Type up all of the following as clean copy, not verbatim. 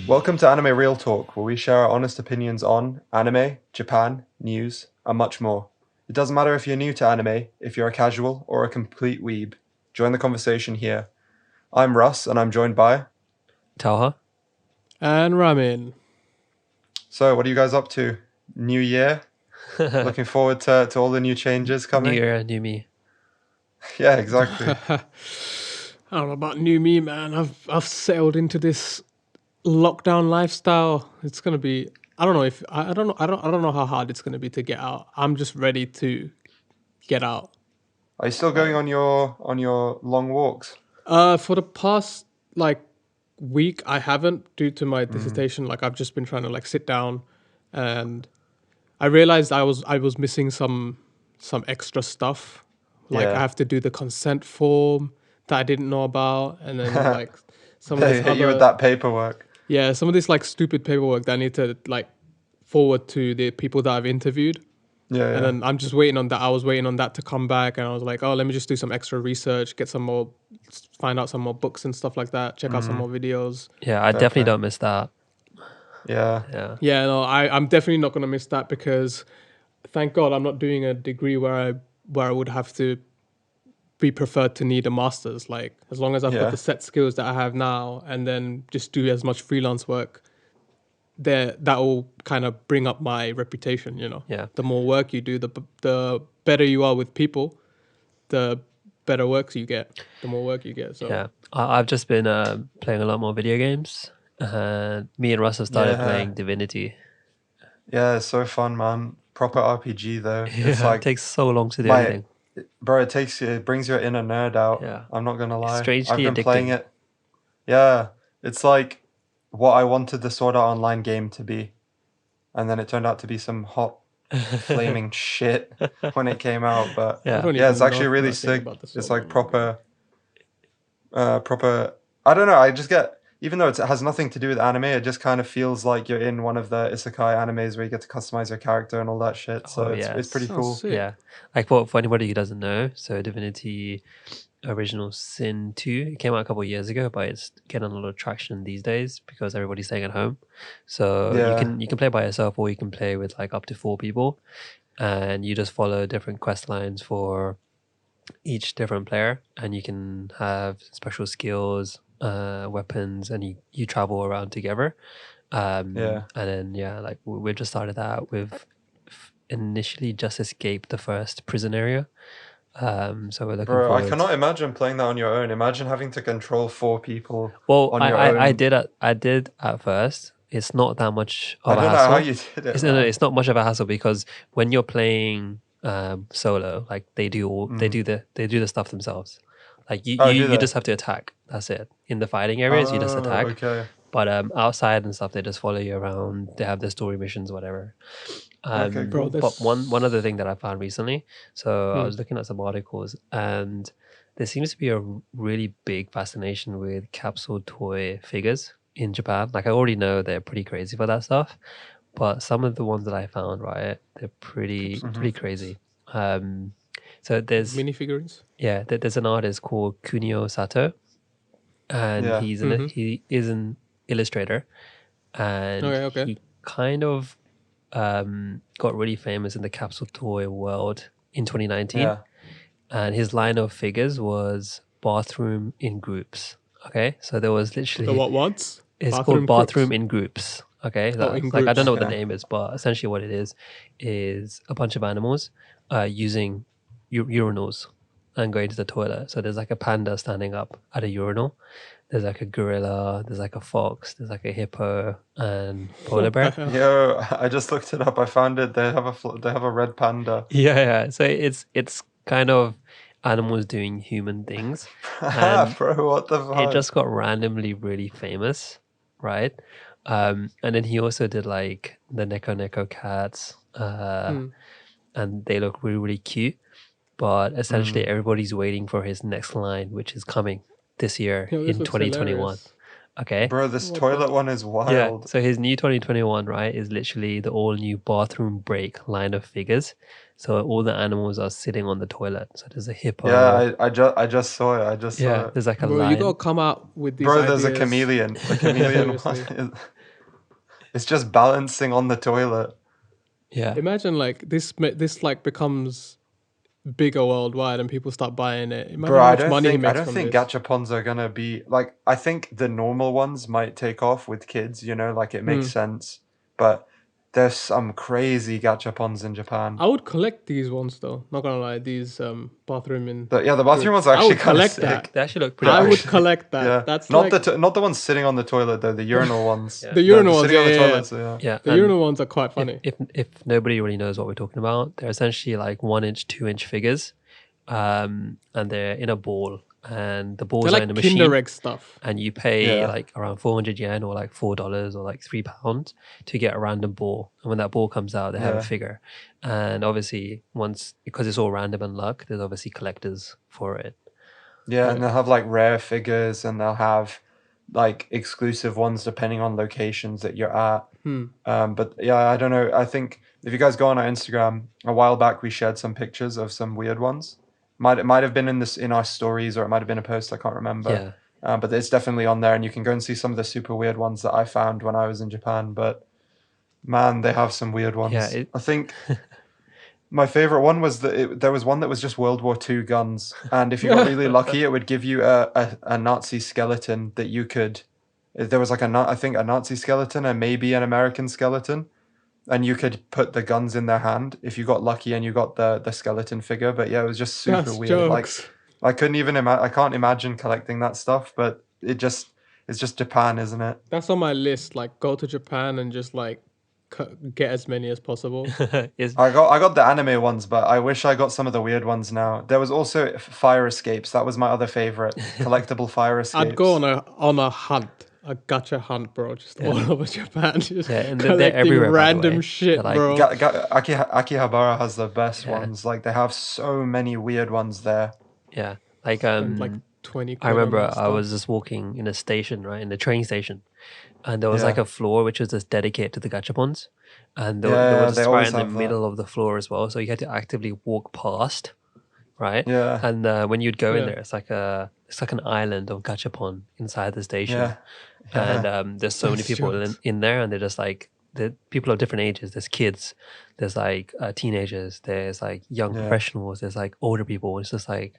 Welcome to Anime Real Talk, where we share our honest opinions on anime, Japan, news, and much more. It doesn't matter if you're new to anime, if you're a casual or a complete weeb. Join the conversation here. I'm Russ, and I'm joined by... Talha. And Ramin. So, what are you guys up to? New year? Looking forward to all the new changes coming? New year, new me. Yeah, exactly. I don't know about new me, man. I've settled into this lockdown lifestyle. It's gonna be. I don't know if I don't know. I don't know how hard it's gonna be to get out. I'm just ready to get out. Are you still going on your long walks? For the past week, I haven't due to my dissertation. Like I've just been trying to sit down, and I realized I was missing some extra stuff. Like Yeah. I have to do the consent form that I didn't know about, and then some of They this hit you with other that paperwork. some of this stupid paperwork that I need to forward to the people that I've interviewed. Yeah, And then I'm just waiting on that. I was waiting on that to come back, and I was like, oh, let me just do some extra research, find out some more books and stuff like that, check out some more videos. Yeah, I Fair definitely play. don't miss that. Yeah. Yeah. Yeah, no, I'm definitely not gonna miss that because, thank God, I'm not doing a degree where I would have to be preferred to need a master's. Like as long as I've Yeah. got the set skills that I have now, and then just do as much freelance work, that will kind of bring up my reputation. Yeah. The more work you do, the better you are with people, the better works you get, the more work you get. So Yeah. I've just been playing a lot more video games. Me and Russ have started Yeah. playing Divinity. Yeah, it's so fun, man. Proper RPG though. It's It takes so long to do anything. Bro, it brings your inner nerd out. Yeah. I'm not gonna lie. strangely I've been playing addicting. it. Yeah, it's like what I wanted the Sword Art Online game to be, and then it turned out to be some hot flaming shit when it came out. But Yeah. I don't yeah, even it's actually know really nothing sick. about the It's Sword like Art Online. proper. I don't know. I just get, even though it has nothing to do with anime, it just kind of feels like you're in one of the isekai animes where you get to customize your character and all that shit. So Oh, it's yes. pretty Sounds cool. sick. Yeah. Like for anybody who doesn't know, so Divinity Original Sin 2, it came out a couple of years ago, but it's getting a lot of traction these days because everybody's staying at home. So Yeah. you can play by yourself, or you can play with up to 4 people, and you just follow different quest lines for each different player, and you can have special skills, weapons, and you travel around together. Yeah. And then we just started that. We've initially just escaped the first prison area. So we're looking Bro, forward. I cannot imagine playing that on your own. Imagine having to control 4 people Well, on your I own. did at first. It's not that much I of a don't know hassle. how you did it, man. It's not much of a hassle because when you're playing solo, they do the stuff themselves. Like Oh, do you they? just have to attack. That's it. In the fighting areas, you just Oh, attack. okay. But outside and stuff, they just follow you around. They have their story missions, whatever. Okay, Bro, cool. But one other thing that I found recently, so I Hmm. was looking at some articles, and there seems to be a really big fascination with capsule toy figures in Japan. Like I already know they're pretty crazy for that stuff, but some of the ones that I found, right, they're pretty crazy. So there's Minifigurines. there's an artist called Kunio Sato, and Yeah. he is an illustrator, and Okay. he kind of got really famous in the capsule toy world in 2019. Yeah. And his line of figures was bathroom in groups. Okay, so there was literally The what once? it's Bathroom called bathroom crooks? in groups. Okay, Oh, in I don't know what the Okay. name is, but essentially what it is a bunch of animals using urinals and going to the toilet. So there's a panda standing up at a urinal. There's a gorilla. There's a fox. There's a hippo and polar What the bear. hell? Yo, I just looked it up. I found it. They have a red panda. Yeah. So it's kind of animals doing human things. And Bro, what the fuck? it just got randomly really famous, right? And then he also did the Neko cats, and they look really, really cute. But essentially, everybody's waiting for his next line, which is coming this year Yo, this in looks 2021. hilarious. Okay. Bro, this What toilet the- one is Yeah. wild. So his new 2021, right, is literally the all new bathroom break line of figures. So all the animals are sitting on the toilet. So there's a hippo. Yeah, I just saw it. Yeah. There's a Bro, lion. you gotta come out with these Bro, there's a ideas. chameleon. The chameleon one Seriously. is... It's just balancing on the toilet. Yeah. Imagine like this like becomes bigger worldwide and people start buying it. Imagine Bro, how I much don't money he think I makes don't from think this. gachapons are gonna be like, I think the normal ones might take off with kids, you know, like it makes sense. But there's some crazy gachapons in Japan. I would collect these ones though. Not gonna lie, these bathroom in. But yeah, the bathroom ones goods. are I actually would kind of collect sick. that. They actually look pretty I cool. would collect that. Yeah, That's not like not the ones sitting on the toilet though, the urinal ones. Yeah. the urinal ones. Sitting on the Yeah, toilet. So yeah. Yeah. the and urinal ones are quite funny. if nobody really knows what we're talking about, they're essentially like 1 inch, 2 inch figures. And they're in a ball, and the balls They're are like in a Kinder machine, Egg stuff. and you pay Yeah. like around 400 yen or like $4 or like £3 to get a random ball. And when that ball comes out, they have a Yeah. figure. And obviously, because it's all random and luck, there's obviously collectors for it. Yeah, and they'll have like rare figures, and they'll have like exclusive ones depending on locations that you're at. But yeah, I don't know. I think if you guys go on our Instagram, a while back we shared some pictures of some weird ones. It might have been in our stories, or it might have been a post. I can't remember. Yeah. But it's definitely on there, and you can go and see some of the super weird ones that I found when I was in Japan. But man, they have some weird ones. Yeah, I think my favorite one was there was one that was just World War II guns, and if you got really lucky, it would give you a Nazi skeleton that you could. There was like I think a Nazi skeleton and maybe an American skeleton, and you could put the guns in their hand if you got lucky and you got the skeleton figure. But yeah, it was just super That's weird. jokes. Like I couldn't even I can't imagine collecting that stuff, but it's just Japan, isn't it? That's on my list. Like, go to Japan and just like get as many as possible. Is I got the anime ones, but I wish I got some of the weird ones now. There was also fire escapes. That was my other favorite, collectible fire escapes. I'd go on a hunt, a gacha hunt, bro. Just all over Japan, just Yeah, and they're collecting everywhere, by the random way. shit, They're like bro. Akihabara has the best Yeah. ones. Like they have so many weird ones there. yeah, like And like 20 I quid on remember that I stuff. was just walking in a station, right, in the train station, and there was Yeah. like a floor which was just dedicated to the gachapons, and there Yeah, was they a spot always in the have that. middle of the floor as well, so you had to actively walk past, right? Yeah. And when you'd go in Yeah. there, it's like an island of gachapon inside the station, Yeah. and there's so many That's people jokes. in there, and they're just like the people of different ages. There's kids, there's like teenagers, there's like young Yeah. professionals, there's like older people. It's just like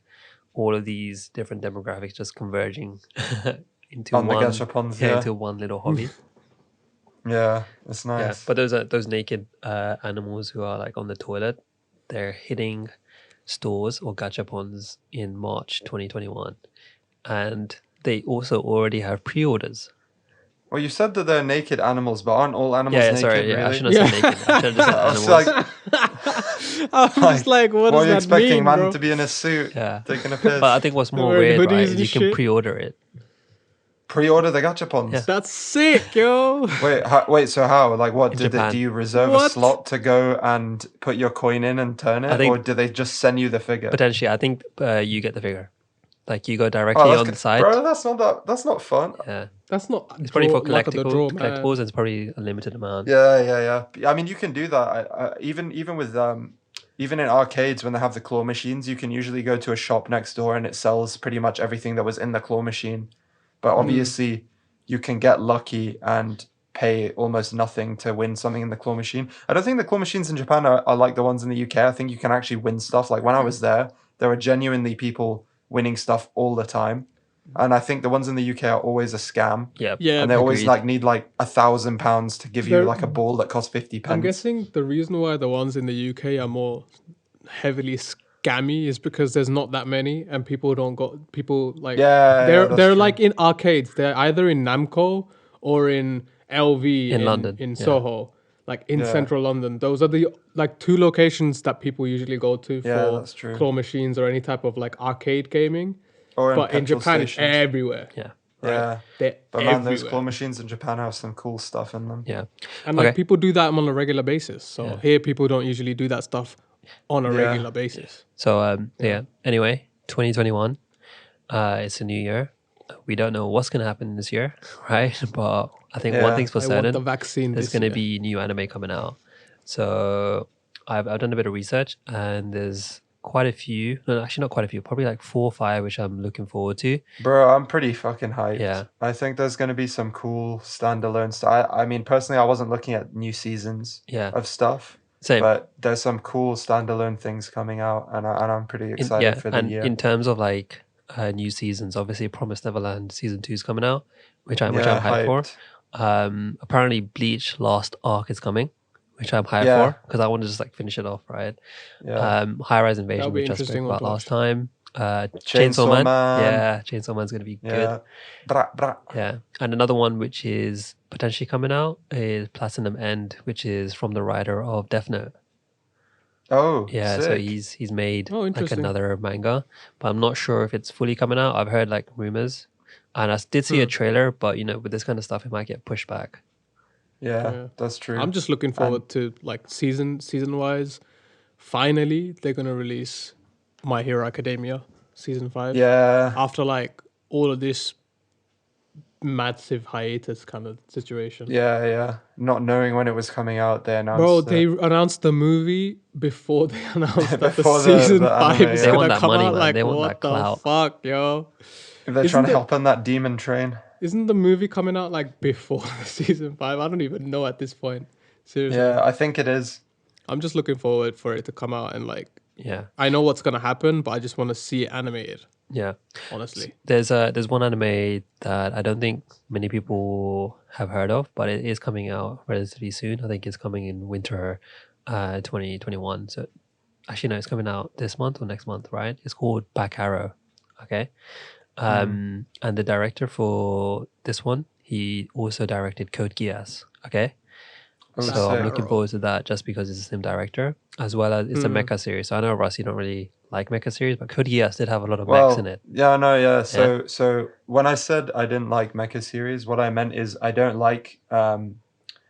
all of these different demographics just converging into On the one gachapons, yeah. into one little hobby. Yeah, it's Yeah, nice. but those naked animals who are like on the toilet, they're hitting stores or gachapons in March 2021, and they also already have pre-orders. Well, you said that they're naked animals, but aren't all animals Yeah, naked? sorry, Really? yeah, I shouldn't have said naked. I should have just said I was animals. like, I'm just like, what are does you that expecting, mean, man, bro? to be in a suit, Yeah. taking a piss? But I think what's more wearing weird, right, hoodies is and you can shit. pre-order it. Pre-order the gachapons. Yeah. That's sick, yo. Wait. So how? Like, what? In Do Japan. you reserve a What? slot to go and put your coin in and turn it, think- or do they just send you the figure? Potentially, I think you get the figure. Like you go Oh, directly that's on good. the site. Bro, that's not fun. Yeah, That's not. it's probably for luck of the draw, man. collectibles. It's probably a limited amount. Yeah. I mean, you can do that. Even with even in arcades when they have the claw machines, you can usually go to a shop next door and it sells pretty much everything that was in the claw machine. But obviously, you can get lucky and pay almost nothing to win something in the claw machine. I don't think the claw machines in Japan are like the ones in the UK. I think you can actually win stuff. Like when I was there were genuinely people winning stuff all the time. And I think the ones in the UK are always a scam. Yeah, Yeah, And they always agreed. like need like £1,000 to give you They're- like a ball that costs 50 pence. I'm guessing the reason why the ones in the UK are more heavily scammy is because there's not that many and people don't got people like Yeah, they're that's they're true. like in arcades. They're either in Namco or in LV In London, in yeah. Soho, like in Yeah. central London. Those are the like two locations that people usually go to Yeah, for that's true. claw machines or any type of like arcade gaming. Or But in petrol Japan, it's stations. everywhere. yeah, Yeah. They're But man, those everywhere. claw machines in Japan have some cool stuff in them. yeah. And like Okay. people do that on a regular basis. So Yeah. here people don't usually do that stuff on a Yeah. regular basis. So yeah. Anyway, 2021. It's a new year. We don't know what's gonna happen this year, right? But I think one Yeah. thing's for I want certain. the vaccine There's this going to year. be new anime coming out. So I've done a bit of research, and there's quite a few. No, actually not quite a few. Probably like 4 or 5, which I'm looking forward to. Bro, I'm pretty fucking hyped. Yeah. I think there's going to be some cool standalone stuff. I mean, personally, I wasn't looking at new seasons Yeah. of stuff, Same. but there's some cool standalone things coming out, and I'm pretty excited for the year. In terms of like new seasons, obviously Promised Neverland season 2 is coming out, which I'm Yeah, hyped for. hyped. Apparently Bleach Last Arc is coming, which I'm hyped Yeah. for because I want to just like finish it off, right? Yeah. High Rise That'll Invasion, be which I spoke interesting one about to last watch. time. Chainsaw Man. Yeah, Chainsaw Man's gonna be good. Yeah. Bra, bra. Yeah, and another one which is potentially coming out is Platinum End, which is from the writer of Death Note. Oh, Yeah, so sick. he's made Oh, like interesting. another manga, but I'm not sure if it's fully coming out. I've heard like rumors, and I did see a trailer, but you know, with this kind of stuff, it might get pushed back. Yeah, that's true. I'm just looking forward to like season wise. Finally, they're gonna release My Hero Academia season 5. Yeah. After like all of this massive hiatus kind of situation. Yeah. Not knowing when it was coming out, they announced Bro, it. they announced the movie before they announced that the Before the season anime, 5 is yeah. They want gonna that come money, out. man. Like, They want what that the clout. fuck, yo? They're Isn't trying to the- help on that demon train. Isn't the movie coming out like before the season 5? I don't even know at this point. Seriously. Yeah, I think it is. I'm just looking forward for it to come out and like, Yeah, I know what's gonna happen, but I just want to see it animated. yeah. Honestly, There's one anime that I don't think many people have heard of, but it is coming out relatively soon. I think it's coming in winter 2021. So actually no, it's coming out this month or next month, right? It's called Back Arrow. Okay. And the director for this one, he also directed Code Geass. Okay. Oh, So I'm sick. looking forward to that just because it's the same director, as well as it's a mecha series. So I know, Russ, you don't really like mecha series, but Code Geass did have a lot of mechs in it. Yeah, no, yeah. So when I said I didn't like mecha series, what I meant is I don't like.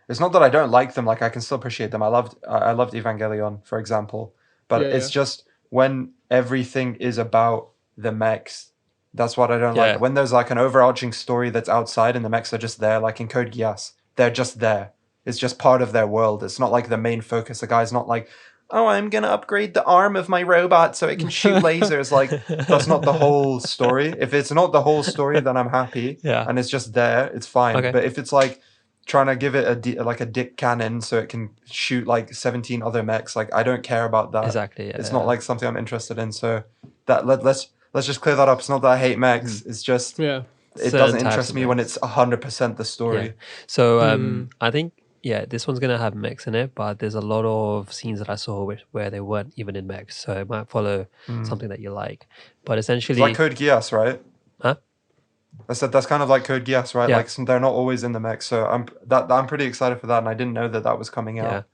It's not that I don't like them. Like I can still appreciate them. I loved Evangelion, for example. But Yeah, it's yeah. just when everything is about the mechs. That's what I don't Yeah. like. When there's like an overarching story that's outside and the mechs are just there, like in Code Geass, they're just there. It's just part of their world. It's not like the main focus. The guy's not like, oh, I'm going to upgrade the arm of my robot so it can shoot lasers. Like, that's not the whole story. If it's not the whole story, then I'm happy. Yeah. And it's just there, it's fine. Okay. But if it's like trying to give it a dick cannon so it can shoot like 17 other mechs, like, I don't care about that. Exactly. Yeah, It's not like something I'm interested in. So that let's just clear that up. It's not that I hate mechs. It's just yeah. it Certain doesn't types interest of me when mechs. it's 100% the story. Yeah. So I think this one's gonna have mechs in it, but there's a lot of scenes that I saw where they weren't even in mechs, so it might follow something that you like. But essentially, It's like Code Geass, right? Huh? I said that's kind of like Code Geass, right? Yeah. Like they're not always in the mech, so I'm pretty excited for that, and I didn't know that was coming out.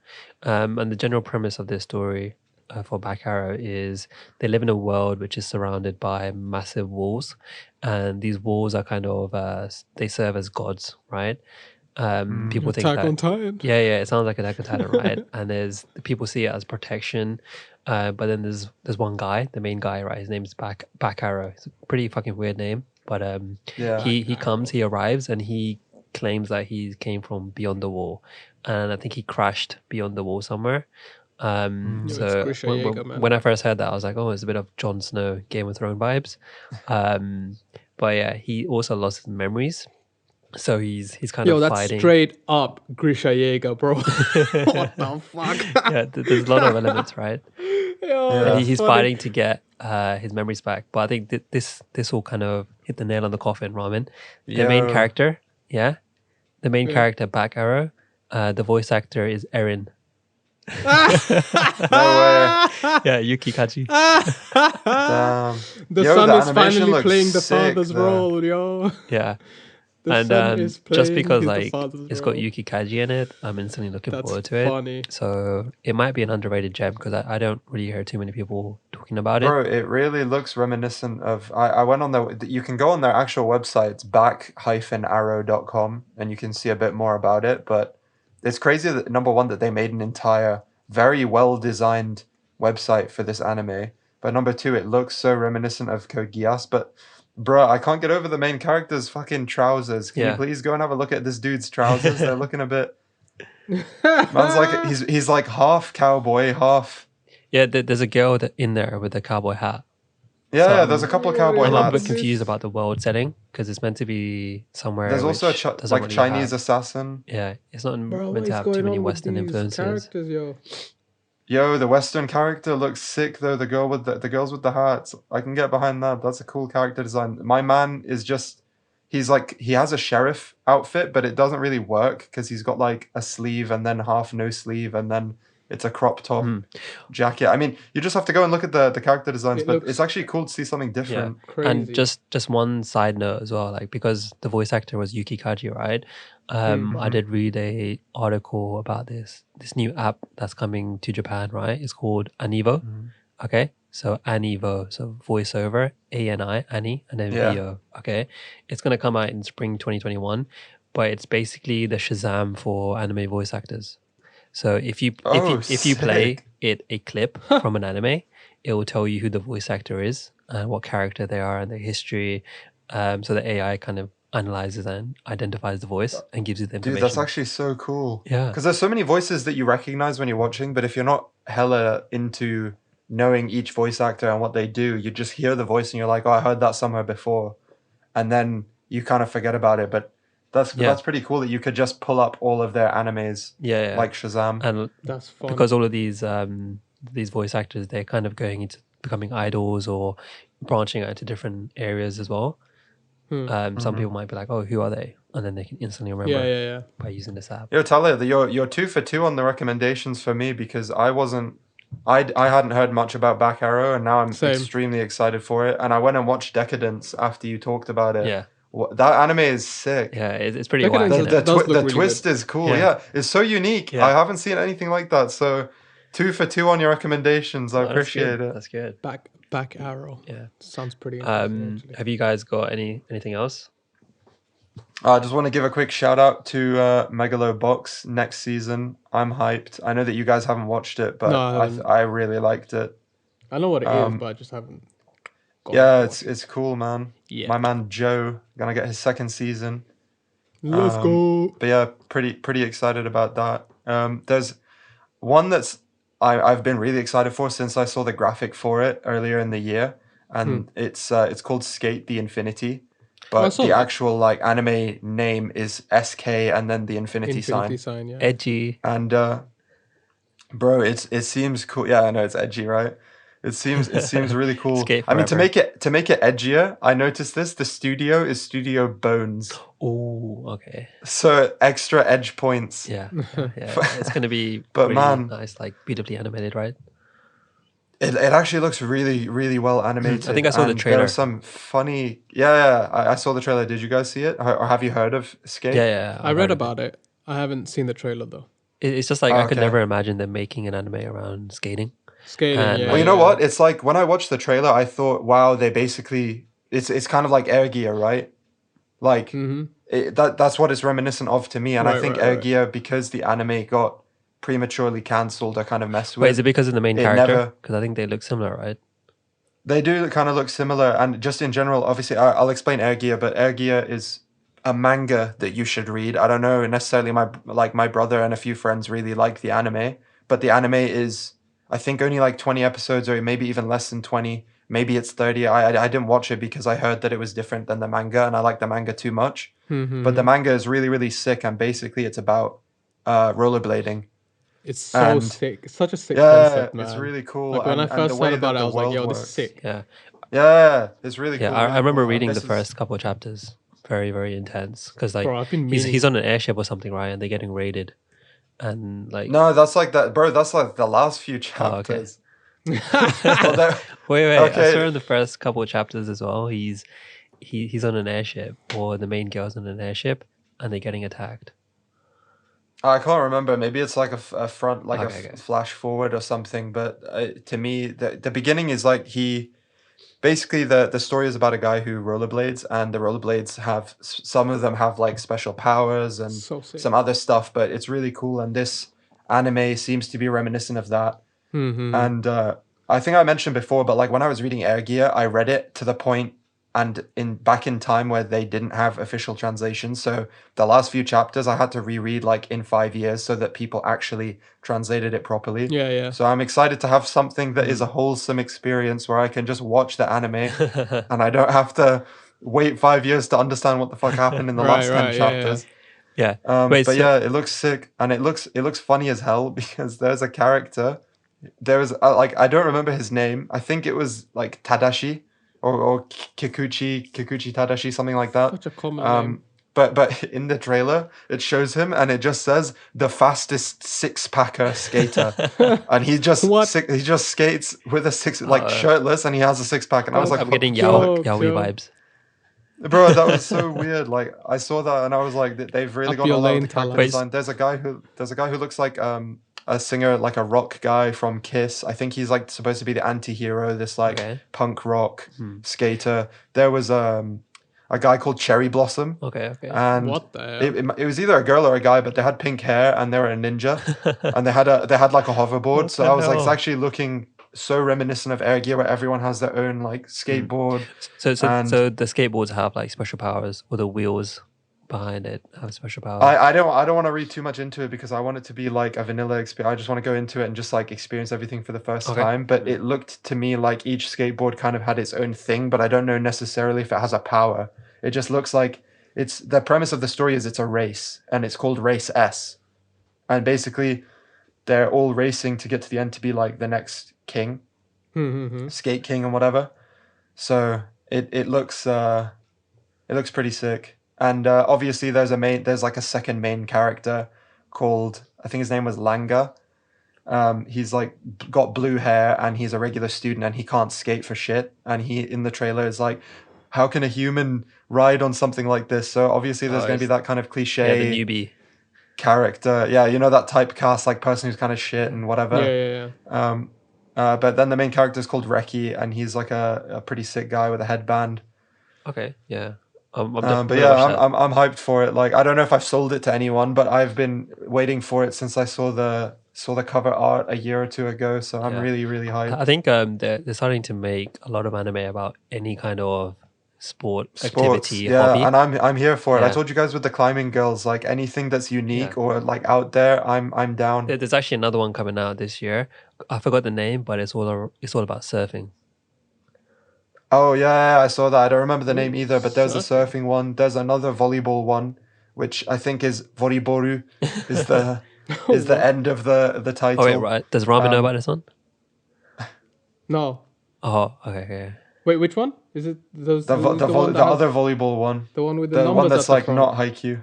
yeah. And the general premise of this story for Back Arrow is they live in a world which is surrounded by massive walls, and these walls are kind of they serve as gods, right? People think Attack that on Titan. yeah, it sounds like Attack on Titan, right? And there's people see it as protection, but then there's one guy, the main guy, right? His name's Back Arrow. It's a pretty fucking weird name, but Yeah. he arrives and he claims that he came from beyond the wall, and I think he crashed beyond the wall somewhere. It's So Grisha Yeager, man. when I first heard that, I was like, oh, it's a bit of Jon Snow, Game of Thrones vibes. But yeah, he also lost his memories. So he's kind Yo, of that's fighting. straight up Grisha Yeager, bro. What the fuck? Yeah, there's a lot of elements, right? Yo, And that's he's funny. fighting to get his memories back. But I think this will kind of hit the nail on the coffin, Ramen. The main Yo. character, the main Yeah. character, Back Arrow, the voice actor is Erin. No way. Yeah, Yuki Kaji. Damn. The Yo, son the is animation finally looks playing the sick, father's though. role, yo. Yeah. The And son is just playing because the like father's it's role. got Yuki Kaji in it, I'm instantly looking That's forward to it. funny. So it might be an underrated gem because I don't really hear too many people talking about it. Bro, it really looks reminiscent of. I went on you can go on their actual website, it's back-arrow.com, and you can see a bit more about it. But it's crazy that, number one, that they made an entire, very well designed website for this anime. But number two, it looks so reminiscent of Code Geass. But, bro, I can't get over the main character's fucking trousers. Can you Yeah. please go and have a look at this dude's trousers? They're looking a bit. Man's like he's like half cowboy, half Yeah, there's a girl in there with a cowboy hat. Yeah, So yeah. There's a couple of cowboy I'm a bit hats. confused about the world setting because it's meant to be somewhere There's also which doesn't like really Chinese have. assassin. Yeah, it's not Bro, meant what to is have too going many on with Western these influences. characters, yo? Yo, the Western character looks sick though. The girl with the girls with the hats. I can get behind that. That's a cool character design. My man is just he's like he has a sheriff outfit, but it doesn't really work because he's got like a sleeve and then half no sleeve and then it's a crop top jacket. I mean, you just have to go and look at the character designs, It but looks it's actually cool to see something Yeah, different. and crazy. just one side note as well, like because the voice actor was Yuki Kaji, right? I did read a article about this new app that's coming to Japan, right? It's called Anivo. Okay, so Anivo, so voiceover, Ani, and then Yeah. VO. Okay, it's gonna come out in spring 2021, but it's basically the Shazam for anime voice actors. So if you Oh, play sick. a clip from an anime, it will tell you who the voice actor is and what character they are and their history. So the AI kind of analyzes and identifies the voice and gives you the Dude, information. that's actually so cool. Yeah. Because there's so many voices that you recognize when you're watching, but if you're not hella into knowing each voice actor and what they do, you just hear the voice and you're like, oh, I heard that somewhere before. And then you kind of forget about it. But that's pretty cool that you could just pull up all of their animes yeah. like Shazam. And That's fun. because all of these voice actors, they're kind of going into becoming idols or branching out into different areas as well. Some people might be like, oh, who are they? And then they can instantly remember yeah. by using this app. Yo, Tyler, you're 2 for 2 on the recommendations for me because I hadn't heard much about Back Arrow and now I'm Same. extremely excited for it. And I went and watched Decadence after you talked about it. Yeah. That anime is sick. Yeah, it's pretty Decadence wacky. is- isn't The, it? does look the really twist good. is cool. Yeah. Yeah. It's so unique. Yeah. I haven't seen anything like that. So 2 for 2 on your recommendations. I Oh, that's good. appreciate it. That's good. Back arrow. Yeah. Sounds pretty interesting, actually. Have you guys got anything else? I just want to give a quick shout out to Megalobox next season. I'm hyped. I know that you guys haven't watched it, but No, I haven't. I really liked it. I know what it is, but I just haven't. Yeah, it's cool, man. Yeah. My man Joe gonna get his second season. Let's go. But yeah, pretty excited about that. There's one that's I've been really excited for since I saw the graphic for it earlier in the year, and it's called Skate the Infinity, but saw the that. actual like anime name is SK and then the infinity sign. Yeah. Edgy. And bro, it seems cool. Yeah, I know it's edgy, right? It seems really cool. Skate I mean, to forever. make it edgier, I noticed this. The studio is Studio Bones, Oh, okay. so extra edge points. Yeah. It's gonna be But really man- nice, like beautifully animated, right? It actually looks really well animated. I think I saw the and trailer. There are some funny. Yeah. I saw the trailer. Did you guys see it, or have you heard of Skate? Yeah. I I've read heard of about it. I haven't seen the trailer though. It's just like Oh, I could okay. never imagine them making an anime around skating. Skating, And- yeah. Well, you know yeah. what? It's like when I watched the trailer, I thought, wow, they basically it's kind of like Air Gear, right? Like that's what it's reminiscent of to me, and I Right, think right, Air right. Gear, because the anime got prematurely cancelled, I kind of messed with. Wait, is it because of the main It character? never- Because I think they look similar, right? They do kind of look similar, and just in general, obviously, I'll explain Air Gear, but Air Gear is a manga that you should read. I don't know necessarily my brother and a few friends really like the anime, but the anime is I think only like 20 episodes or maybe even less than 20. Maybe it's 30. I didn't watch it because I heard that it was different than the manga and I like the manga too much. But the manga is really sick, and basically it's about rollerblading. It's so And- sick. It's such a sick Yeah, concept, man. it's really cool. Like when and, I and the first way heard about that it, I the was like, world "Yo, this is works. sick." Yeah. Yeah, it's really Yeah, cool. I really remember cool. reading And the this is- first couple of chapters. Very intense. Because like Bro, I've been he's meaning. on an airship or something, right? And they're getting raided. And like No, that's like that, bro. That's like the last few Oh, okay. chapters. Well, there- wait. I Okay. saw in the first couple of chapters as well. He's on an airship, or the main girl's on an airship, and they're getting attacked. I can't remember. Maybe it's like a front, like Okay. flash forward or something. But to me, the beginning is like basically the story is about a guy who rollerblades, and the rollerblades have some of them have like special powers and So sick. some other stuff. But it's really cool, and this anime seems to be reminiscent of that. Mm-hmm. And I think I mentioned before, but like when I was reading Air Gear, I read it to the point and back in time where they didn't have official translations. So the last few chapters I had to reread like in 5 years so that people actually translated it properly. Yeah, yeah. So I'm excited to have something that is a wholesome experience where I can just watch the anime and I don't have to wait 5 years to understand what the fuck happened in the last 10 yeah, chapters. Yeah. But yeah, it looks sick, and it looks funny as hell because there's a character. There was like I don't remember his name. I think it was like Tadashi or Kikuchi Tadashi, something like that. Such a common name. But in the trailer, it shows him, and it just says the fastest six-packer skater, and he just What? he just skates with a shirtless, and he has a six-pack, and I was like, I'm what getting the fuck? Yaoi vibes. Bro, that was so weird. Like I saw that and I was like, they've really Up gone your all out with lane, the character Tyler. design. There's a guy who looks like a singer, like a rock guy from Kiss. I think he's like supposed to be the anti-hero, this like punk rock skater. There was a guy called Cherry Blossom. Okay. And What the hell? it was either a girl or a guy, but they had pink hair and they were a ninja, and they had like a hoverboard. What So the I was like, it's hell? actually looking so reminiscent of Air Gear, where everyone has their own like skateboard. So And- the skateboards have like special powers, or the wheels behind it have special powers. I don't want to read too much into it because I want it to be like a vanilla experience. I just want to go into it and just like experience everything for the first Okay. time. But it looked to me like each skateboard kind of had its own thing, but I don't know necessarily if it has a power. It just looks like it's the premise of the story is it's a race and it's called Race S. And basically they're all racing to get to the end to be like the next king, skate king and whatever. So it looks pretty sick. And obviously there's like a second main character called, I think his name was Langa. He's like got blue hair and he's a regular student and he can't skate for shit. And he in the trailer is like, how can a human ride on something like this? So obviously there's going to be that kind of cliche the newbie character. Yeah, you know, that typecast like person who's kind of shit and whatever. Yeah. But then the main character is called Reki and he's like a pretty sick guy with a headband. Okay, yeah. I'm But definitely yeah, watch that. I'm hyped for it. Like I don't know if I've sold it to anyone, but I've been waiting for it since I saw the cover art a year or two ago. So I'm Yeah. really hyped. I think they're starting to make a lot of anime about any kind of Sports, activity, yeah, hobby. and I'm here for it. I Yeah. told you guys with the climbing girls, like anything that's unique or like out there, I'm down. There's actually another one coming out this year. I forgot the name, but it's all about surfing. Oh yeah, I saw that. I don't remember the name either, but there's a surfing one. There's another volleyball one, which I think is Voriboru, is the end of the title. Oh wait, right. Does Ramen know about this one? No. Oh, okay. Wait, which one? Is it those? The one that has- other volleyball one. The one with the The numbers one that's at the like front. not Haikyuu.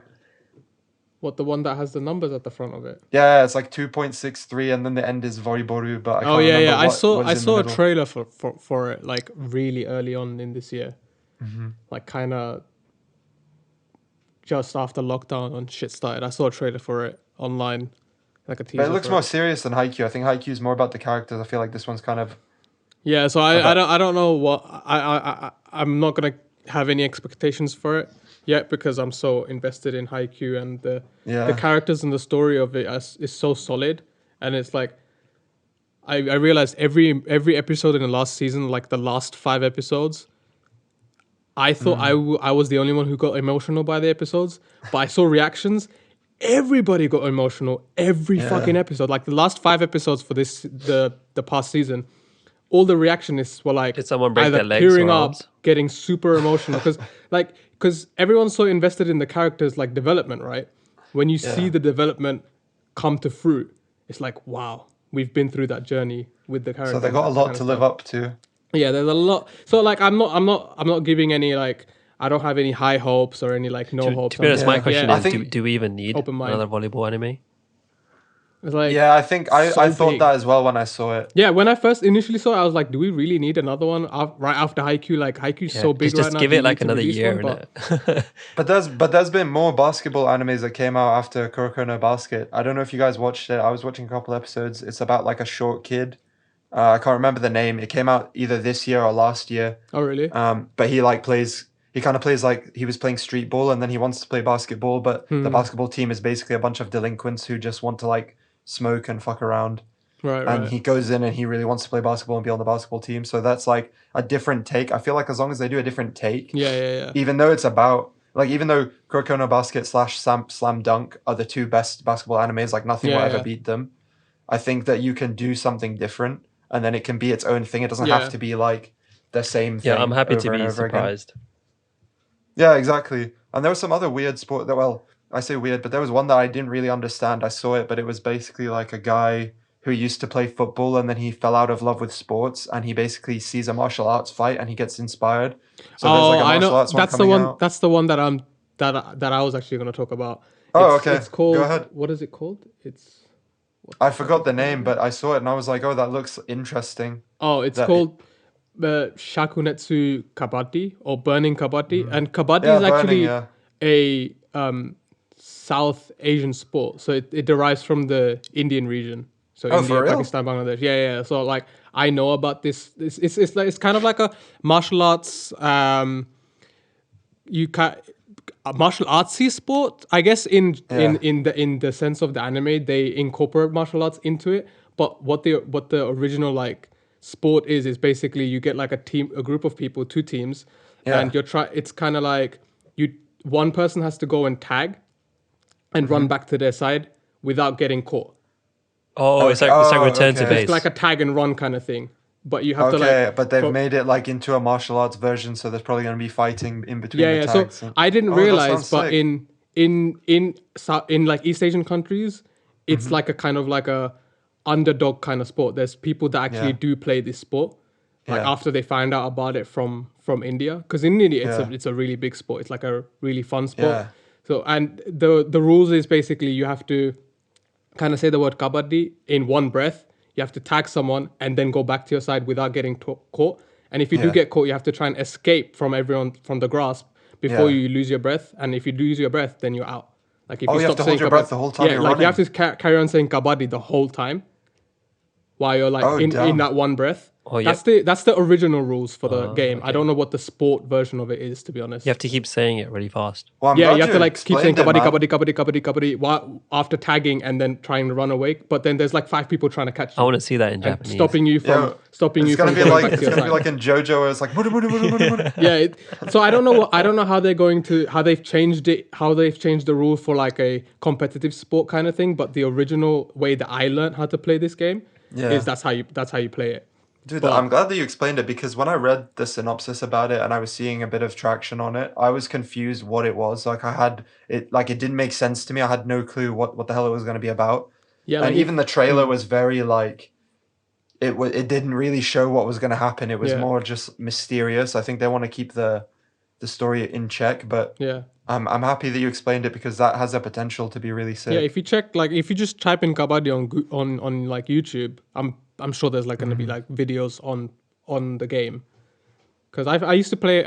What, the one that has the numbers at the front of it? Yeah, it's like 2.63 and then the end is Voriboru, but I can't Oh yeah, remember yeah. I what saw was in the a middle. trailer for it like really early on in this year, like kind of just after lockdown and shit started. I saw a trailer for it online, like a teaser. But it looks for more serious than Haikyuu. I think Haikyuu is more about the characters. I feel like this one's kind of Yeah, so I don't know what I'm not gonna have any expectations for it yet because I'm so invested in Haikyuu and the characters and the story of it is so solid, and it's like I realized every episode in the last season, like the last 5 episodes, I thought I was the only one who got emotional by the episodes, but I saw reactions. Everybody got emotional every fucking episode. Like the last 5 episodes for the past season, all the reactionists were like Did someone break either their legs tearing or up, arms? getting super emotional because everyone's so invested in the characters' like development, right? When you see the development come to fruit, it's like, wow, we've been through that journey with the characters. so they got a lot to live up to. Yeah, there's a lot. So like, I'm not giving any like, I don't have any high hopes or any like no hopes. To be honest, my question I is: think- do we even need Open mind. another volleyball anime? It's like, Yeah, I think I so thought big. that as well when I saw it. Yeah, when I first initially saw it, I was like, do we really need another one right after Haikyuu? Like Haikyuu's so big just right now. give do it you like need to another release year. one? But But there's been more basketball animes that came out after Kuroko no Basket. I don't know if you guys watched it. I was watching a couple episodes. It's about like a short kid. I can't remember the name. It came out either this year or last year. oh really? But he kind of plays like he was playing street ball and then he wants to play basketball, but the basketball team is basically a bunch of delinquents who just want to like smoke and fuck around. Right. he goes in and he really wants to play basketball and be on the basketball team. So that's like a different take. I feel like as long as they do a different take, Yeah. even though it's about like even though Kuroko no Basket / Slam Dunk are the two best basketball animes, like nothing will ever beat them. I think that you can do something different, and then it can be its own thing. It doesn't have to be like the same thing. Yeah, I'm happy to over and be over surprised. Again. Yeah, exactly. And there was some other weird sport that, well, I say weird, but there was one that I didn't really understand. I saw it, but it was basically like a guy who used to play football and then he fell out of love with sports and he basically sees a martial arts fight and he gets inspired. So there's like a martial arts one That's the coming one. out. That's the one that I was actually going to talk about. Oh, okay. It's called. Go ahead. What is it called? I forgot the name, but I saw it and I was like, oh, that looks interesting. Oh, it's called Shakunetsu Kabaddi or Burning Kabaddi, and Kabaddi Yeah, is actually burning, a South Asian sport. So it derives from the Indian region. So Oh, India, for real? Pakistan, Bangladesh. Yeah. So like I know about this. It's kind of like a martial arts. A martial artsy sport, I guess. In the sense of the anime, they incorporate martial arts into it. But what the original like sport is basically you get like a group of people, two teams, and it's kind of like one person has to go and tag and run back to their side without getting caught. Oh, it's like return to okay. base. It's like a tag and run kind of thing. But you have to Okay, like. but they've made it like into a martial arts version, so there's probably going to be fighting in between the Yeah. tags. So I didn't that realize, sounds but sick. in like East Asian countries, it's like a kind of like a underdog kind of sport. There's people that actually do play this sport, like after they find out about it from India, because in India it's a really big sport. It's like a really fun sport. Yeah. So and the rules is basically you have to kind of say the word kabaddi in one breath. You have to tag someone and then go back to your side without getting caught. And if you do get caught, you have to try and escape from everyone from the grasp before you lose your breath. And if you lose your breath, then you're out. Like if you have to hold your breath the whole time you're like you have running. to carry on saying kabaddi the whole time while you're like in damn. that one breath. Oh, that's the original rules for the game. I don't know what the sport version of it is, to be honest. You have to keep saying it really fast. Well, I'm Yeah, glad you have to like keep saying explained kabaddi, it, man. kabaddi while after tagging and then trying to run away. But then there's like 5 people trying to catch you. I want to see that in and Japanese. stopping you from It's gonna going be back like to it's your gonna be side. like in JoJo, where it's like muda, muda, muda, muda, muda. Yeah, so I don't know how they've changed the rule for like a competitive sport kind of thing. But the original way that I learned how to play this game is that's how you play it. Dude, But- I'm glad that you explained it because when I read the synopsis about it and I was seeing a bit of traction on it, I was confused what it was. Like it didn't make sense to me. I had no clue what the hell it was going to be about. Yeah, and like even the trailer was very like it didn't really show what was going to happen. It was more just mysterious. I think they want to keep the story in check, but yeah. I'm happy that you explained it because that has the potential to be really sick. Yeah, if you just type in kabaddi on like YouTube, I'm sure there's like going to be like videos on the game. Because I used to play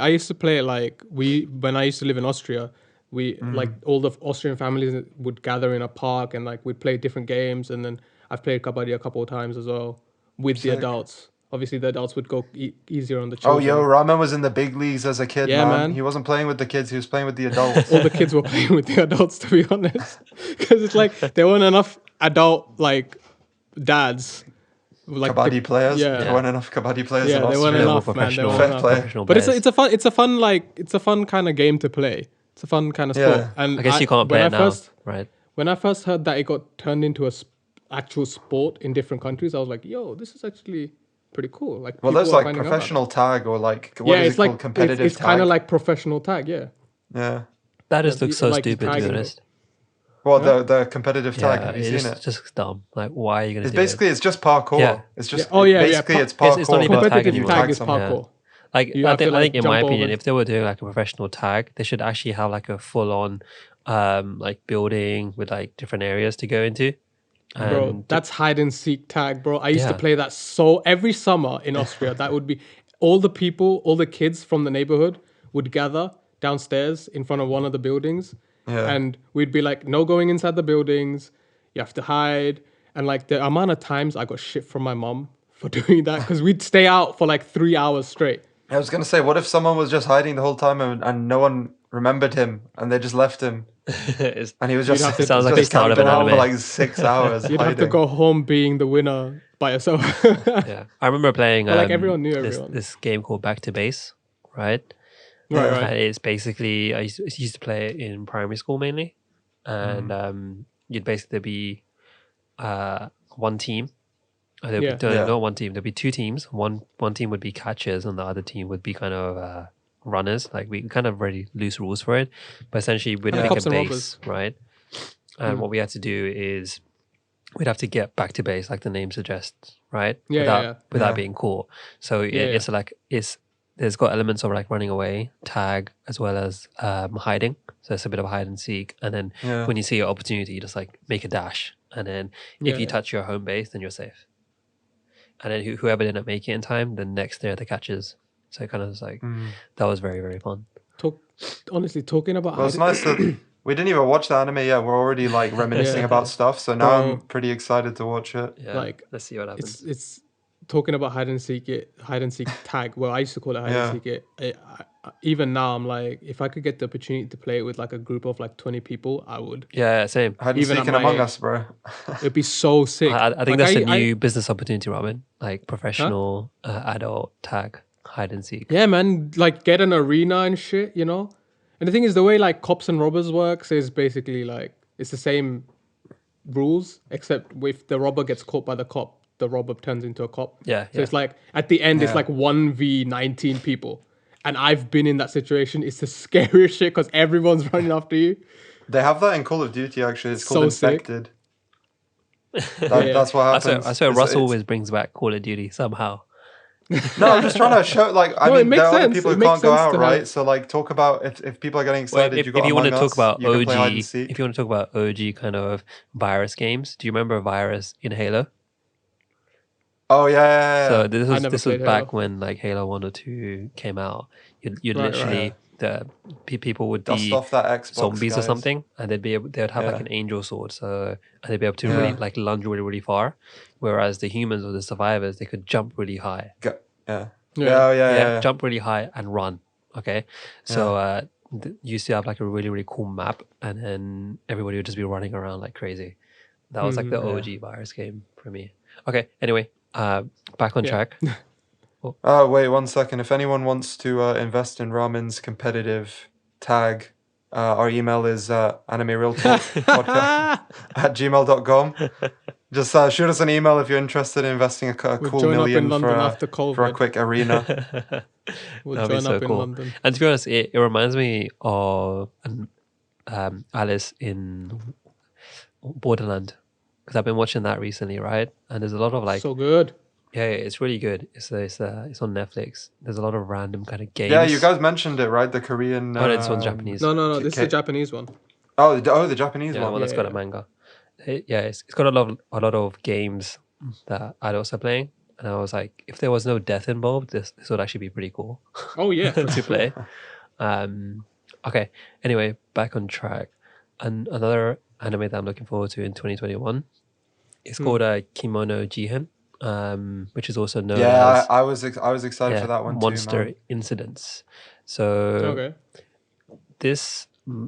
it like when I used to live in Austria, like all the Austrian families would gather in a park and like we'd play different games, and then I've played kabaddi a couple of times as well with the adults. Obviously, the adults would go easier on the Oh, children. yo, Ramen was in the big leagues as a kid, Yeah, man. He wasn't playing with the kids, he was playing with the adults. All the kids were playing with the adults, to be honest, because it's like there weren't enough adult like dads. Like kabaddi players? Yeah. There weren't enough kabaddi players in Yeah, there weren't Austria. enough, man. There weren't enough. Professional But players. it's a fun kind of game to play. It's a fun kind of sport. Yeah. And I guess you can't play it now, right? When I first heard that it got turned into actual sport in different countries, I was like, "Yo, this is actually pretty cool." Like, Well, people there's are like finding out professional tag or like, about it. what Yeah, is it's it called? like Competitive it's tag? kind of like professional tag. Yeah. Yeah. That just looks so like stupid, to be tagging honest. Well, the competitive tag, Yeah, have you it's seen it? just dumb. Like, why are you going to It's do basically, it's just parkour. Yeah. It's just, Basically, it's parkour. it's not even but tag competitive anymore. tag is someone. parkour. Like, You I have to, think, like, in my jump opinion, over- if they were doing like a professional tag, they should actually have like a full-on, like building with like different areas to go into. Bro, And that's hide and seek tag, bro. I used to Yeah. play that every summer in Austria. That would be all the kids from the neighborhood would gather downstairs in front of one of the buildings. Yeah. And we'd be like, no going inside the buildings. You have to hide. And like the amount of times I got shit from my mom for doing that because we'd stay out for like 3 hours straight. I was going to say, what if someone was just hiding the whole time and no one remembered him and they just left him it's, and he was just, have to- Sounds like just the start of camping an out for anime. like 6 hours You'd have to hiding. go home being the winner by yourself. Yeah, I remember playing But like everyone knew this everyone. this game called Back to Base, right? Right, Yeah. right. And it's basically I used to play it in primary school mainly, and you'd basically be one team. There'd be, Yeah. no, Yeah. not one team. There'd be two teams. One team would be catchers, and the other team would be kind of runners. Like we kind of very loose rules for it, but essentially we'd Kinda make a cops and base, robbers. right? And what we had to do is we'd have to get back to base, like the name suggests, right? Yeah, without yeah. without Yeah. being cool. So Yeah, yeah. it's like there's got elements of like running away, tag, as well as hiding. So it's a bit of hide and seek. And then Yeah. when you see your opportunity, you just like make a dash. And then if Yeah, you yeah. touch your home base, then you're safe. And then whoever didn't make it in time, then next they're the catches. So it kind of was like that was very, very fun. Honestly, talking about Well, it's nice that we didn't even watch the anime yet. We're already like reminiscing Yeah. about stuff. So now I'm Bro. pretty excited to watch it. Yeah, Like, let's see what happens. it's talking about hide and seek tag. Well, I used to call it hide Yeah. and seek it. Even now, I'm like, if I could get the opportunity to play it with like a group of like 20 people, I would. Yeah, same. Hide and Even seek at and Among my- Us, bro. It'd be so sick. I think Like, that's a new business opportunity, Robin. Like professional adult tag hide and seek. Yeah, man. Like get an arena and shit, you know? And the thing is, the way like cops and robbers works is basically like it's the same rules, except if the robber gets caught by the cop, the robber turns into a cop. Yeah, So yeah. it's like at the end, it's Yeah. like 1v19 people. And I've been in that situation. It's the scariest shit because everyone's running after you. They have that in Call of Duty, actually. It's called So sick. Infected. Yeah. That's what I happens. swear Russell It's- always brings back Call of Duty somehow. No, I'm just trying to show, like, I No, it mean, makes there are other sense. people It who makes can't go sense out, to right? have- So, like, talk about if people are getting Well, excited, if you got you want to Among talk Us, about you can play hide OG, and seek. if you want to talk about OG kind of virus games, do you remember Virus in Halo? Oh, yeah. So this I was never played back Halo. when like Halo 1 or 2 came out. You'd Right, literally people would Dust be off that Xbox, zombies or guys. something, and they would have like Yeah. an angel sword, so and they'd be able to Yeah. really like lunge really, really far, whereas the humans or the survivors, they could jump really high. Yeah. Yeah. Yeah, yeah. Jump really high and run. Okay, so you used to have like a really, really cool map, and then everybody would just be running around like crazy. That was like the OG virus game for me. Okay, anyway, back on Yeah. track. Oh, wait 1 second. If anyone wants to invest in Ramin's competitive tag, our email is animerealtalkpodcast at gmail.com. Just shoot us an email if you're interested in investing a We'll cool join up in million London for after a COVID. quick arena. We'll That'd be join so up in cool. London. And to be honest, it reminds me of Alice in Borderland, because I've been watching that recently, right? And there's a lot of like, So good. yeah, it's really good. It's on Netflix. There's a lot of random kind of games. Yeah, you guys mentioned it, right? The Korean. Oh, no, this one's Japanese. No. This is a Okay. Japanese one. Oh, the Japanese Yeah, the one. one that's got a Yeah. manga. It's got a lot of games that adults are playing, and I was like, if there was no death involved, this would actually be pretty cool Oh yeah. for to sure. play. Okay. Anyway, back on track. Another anime that I'm looking forward to in 2021. It's called Kimono Jihen, which is also known Yeah, as I was excited for that one Monster too, man. Incidents. So Okay. this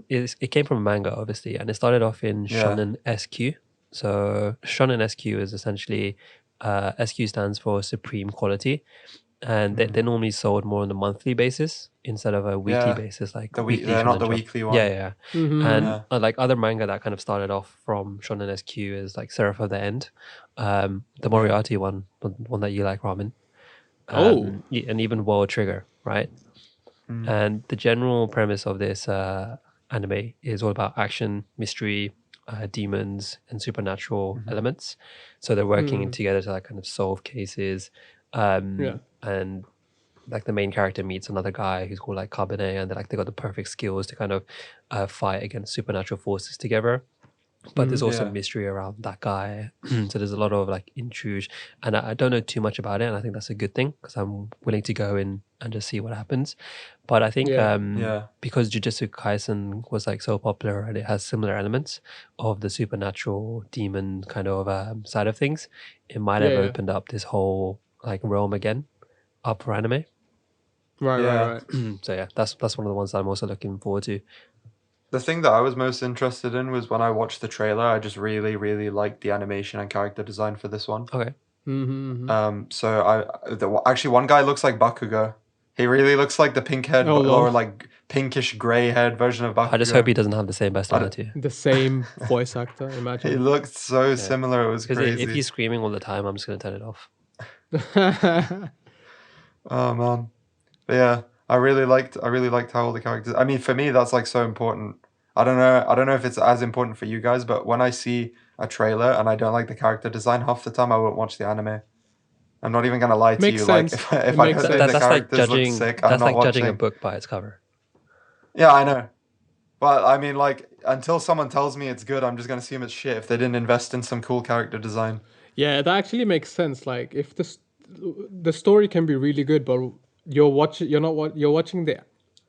it came from a manga, obviously, and it started off in Yeah. Shonen SQ. So Shonen SQ is essentially SQ stands for Supreme Quality, and they're normally sold more on a monthly basis instead of a weekly Yeah. basis. Like They're not the Shonen Jump. weekly one. Yeah. Mhm. And Yeah. like other manga that kind of started off from Shonen SQ is like Seraph of the End, the Moriarty one, the one that you like, Ramen. And even World Trigger, right? And the general premise of this anime is all about action, mystery, demons, and supernatural elements. So they're working together to like kind of solve cases. And like the main character meets another guy who's called like Kabane, and they got the perfect skills to kind of fight against supernatural forces together. But there's also Yeah. mystery around that guy. So there's a lot of like intrigue, and I don't know too much about it, and I think that's a good thing because I'm willing to go in and just see what happens. But I think Yeah. because Jujutsu Kaisen was like so popular and it has similar elements of the supernatural demon kind of side of things, it might have Yeah. opened up this whole like realm again up for anime. Right. Yeah. Right. So yeah, that's one of the ones that I'm also looking forward to. The thing that I was most interested in was when I watched the trailer, I just really, really liked the animation and character design for this one. Okay. Actually, one guy looks like Bakugo. He really looks like the pink-haired Oh, lol. or like pinkish gray-haired version of Bakugo. I just hope he doesn't have the same personality. The same voice actor, He imagine. looked so similar. It was Because crazy. if he's screaming all the time, I'm just gonna turn it off. Oh man, but yeah, I really liked how all the characters. I mean, for me, that's like so important. I don't know if it's as important for you guys, but when I see a trailer and I don't like the character design, half the time I won't watch the anime. I'm not even gonna lie to Makes you. sense. Like It if I makes don't sense. think the That's like characters look judging. sick, I'm That's not like judging a watching. book by its cover. Yeah, I know. But I mean, like, until someone tells me it's good, I'm just gonna assume it's shit if they didn't invest in some cool character design. Yeah, that actually makes sense. Like, if the story can be really good, but you're watching the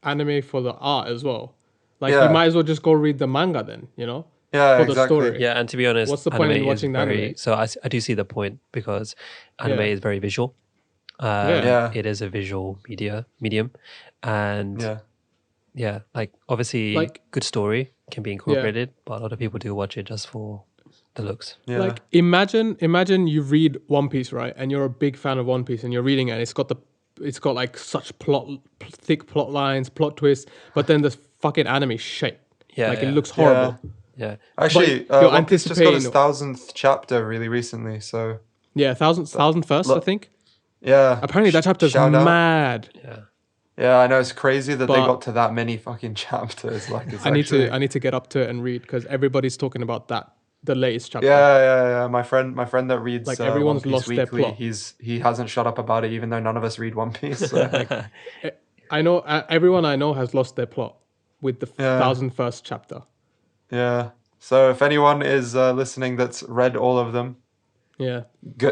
anime for the art as well. Like, you Yeah. might as well just go read the manga then, you know, Yeah, for the exactly. story. Yeah, and to be honest, What's the point anime in is watching the very. anime? So I do see the point because anime Yeah. is very visual. Yeah. It is a visual medium, and Yeah. like obviously, Like- good story can be incorporated, but a lot of people do watch it just for the looks. Yeah. Like, imagine you read One Piece, right? And you're a big fan of One Piece, and you're reading it, and it's got like such thick plot lines, plot twists, but then the fucking anime shit. Yeah, Like, it yeah. looks horrible. Yeah, Actually, But you're One Piece just got its anticipating- 1000th chapter really recently, so Yeah, thousand first, I look, think. yeah. Apparently, that chapter's shout out. mad. yeah. Yeah, I know it's crazy that they But- got to that many fucking chapters. Like, it's I need actually... to get up to it and read because everybody's talking about that, the latest chapter. Yeah. My friend that reads Like, One everyone's Piece lost their weekly, plot. he hasn't shut up about it, even though none of us read One Piece. So. I know everyone I know has lost their plot with the Yeah. 1001st chapter. Yeah. So if anyone is listening that's read all of them, Yeah,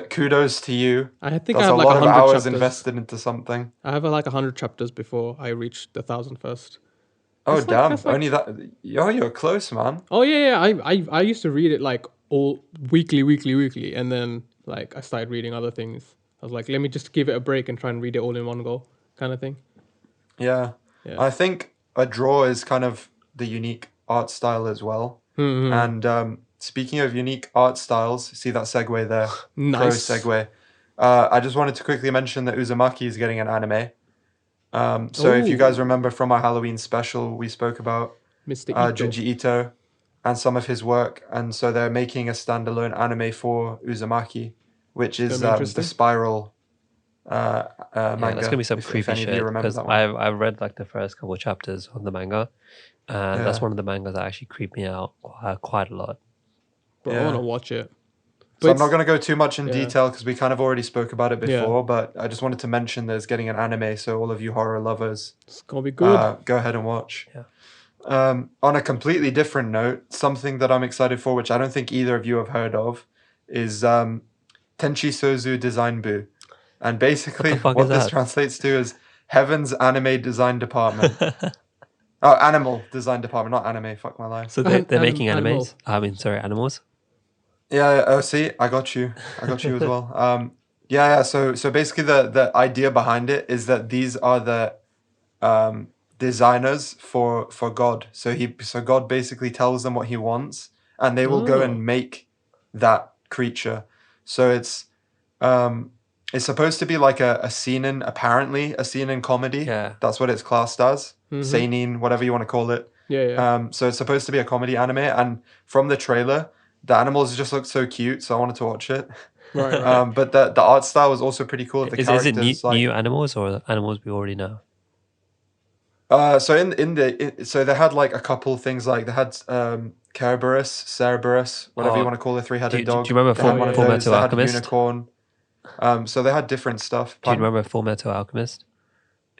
kudos to you. I think That's I have a like lot of 100 hours chapters. invested into something. I have like 100 chapters before I reach the 1001st. Oh That's damn! that's like- Only that. Yo, you're close, man. Oh yeah. I used to read it like all weekly, and then like I started reading other things. I was like, let me just give it a break and try and read it all in one go, kind of thing. Yeah. Yeah. I think a draw is kind of the unique art style as well. Mhm. And speaking of unique art styles, see that segue there? Nice. Pro segue. I just wanted to quickly mention that Uzumaki is getting an anime. So if you Ooh. guys remember from our Halloween special, we spoke about Mr. Ito. Junji Ito and some of his work, and so they're making a standalone anime for Uzumaki, which is gonna be the interesting. Spiral manga. Yeah, that's gonna be some if creepy any of you shit remember because that one. I've read like the first couple of chapters of the manga, and that's Yeah. one of the mangas that actually creeped me out quite a lot. Bro, I Yeah. want to watch it. So But I'm not going to go too much in yeah. detail because we kind of already spoke about it Yeah. before, but I just wanted to mention there's getting an anime, so all of you horror lovers, It's gonna be good. go ahead and watch. Yeah. On a completely different note, something that I'm excited for, which I don't think either of you have heard of, is Tenchi Sozu Design Bu. And basically, fuck what is this that? translates to is Heaven's Anime Design Department. Oh, Animal Design Department, not anime. Fuck my life. So they're making Animal. animes. Animals. Yeah. Oh, see, I got you as well. Yeah. So basically, the idea behind it is that these are the designers for God. So God basically tells them what he wants, and they will go Oh. and make that creature. So it's supposed to be like apparently a seinen comedy. Yeah. That's what it's classed as. Mhm. Seinen, whatever you want to call it. Yeah. So it's supposed to be a comedy anime, and from the trailer, the animals just look so cute, so I wanted to watch it. Right. But the art style was also pretty cool. The Is it characters, new animals or animals we already know? So they had like a couple things, like they had Cerberus, whatever Oh, you want to call a three-headed do you dog. remember They had Full- one of Full those. Metal They had a Alchemist? unicorn. So they had different stuff. Do you Pardon? remember Full Metal Alchemist?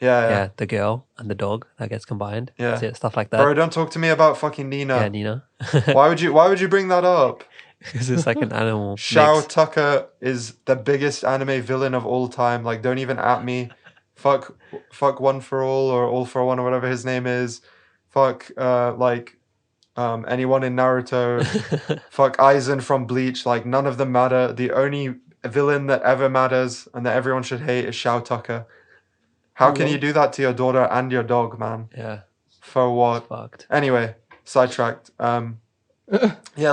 Yeah. Yeah, the girl and the dog that gets combined. Yeah. Is it stuff like that? Bro, don't talk to me about fucking Nina. Yeah, Nina. Why would you bring that up? Because it's like an animal. Shao mix. Tucker is the biggest anime villain of all time. Like, don't even at me. Fuck One for All or All for One or whatever his name is. Fuck anyone in Naruto. Fuck Aizen from Bleach. Like, none of them matter. The only villain that ever matters and that everyone should hate is Shao Tucker. How can you do that to your daughter and your dog, man? Yeah, For what? fucked. Anyway, sidetracked. Yeah,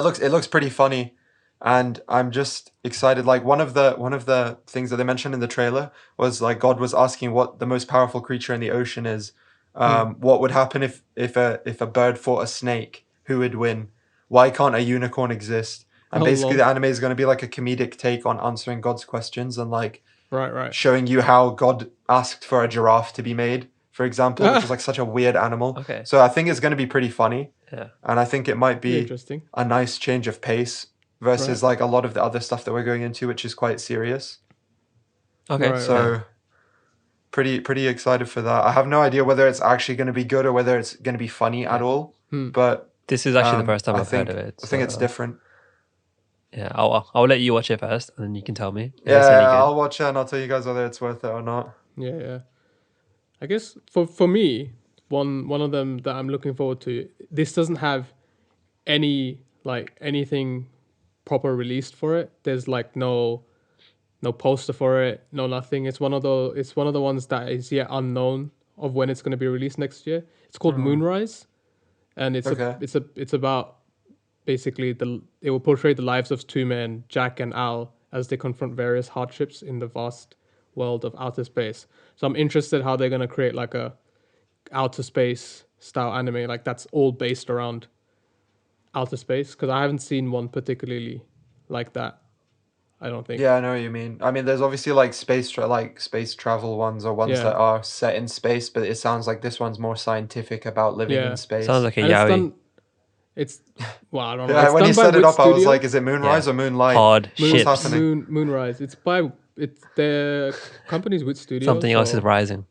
it looks pretty funny. and I'm just excited. Like one of the things that they mentioned in the trailer was like God was asking what the most powerful creature in the ocean is. What would happen if a bird fought a snake? Who would win? Why can't a unicorn exist? And Oh, basically, lol. the anime is going to be like a comedic take on answering God's questions and like Right. showing you how God asked for a giraffe to be made, for example, which is like such a weird animal. Okay. So I think it's going to be pretty funny, Yeah. and I think it might be Interesting. a nice change of pace versus like a lot of the other stuff that we're going into, which is quite serious. Okay. Right, So pretty excited for that. I have no idea whether it's actually going to be good or whether it's going to be funny at all. But This is actually the first time I I've think heard of it. I think it's so, different. Yeah, I'll let you watch it first, and then you can tell me if Yeah, it's any good. I'll watch it and I'll tell you guys whether it's worth it or not. Yeah. I guess for me, one of them that I'm looking forward to. This doesn't have anything proper released for it. There's like no poster for it, no nothing. It's one of the ones that is yet unknown of when it's going to be released next year. It's called Moonrise, and it's about basically it will portray the lives of two men, Jack and Al, as they confront various hardships in the vast world of outer space. So I'm interested how they're gonna create like a outer space style anime, like that's all based around outer space, because I haven't seen one particularly like that. I don't think. Yeah, I know what you mean. I mean, there's obviously like space travel ones or ones Yeah. that are set in space, but it sounds like this one's more scientific about living Yeah. in space. Sounds like a And it's yaoi. done. It's well, I don't know. Yeah, It's when done you by set it Wit up, I was Studio. like, is it Moonrise Yeah. or Moonlight? Hard Moon, ships. What's happening? Moonrise. It's their company's Wit Studio. Something else so is rising.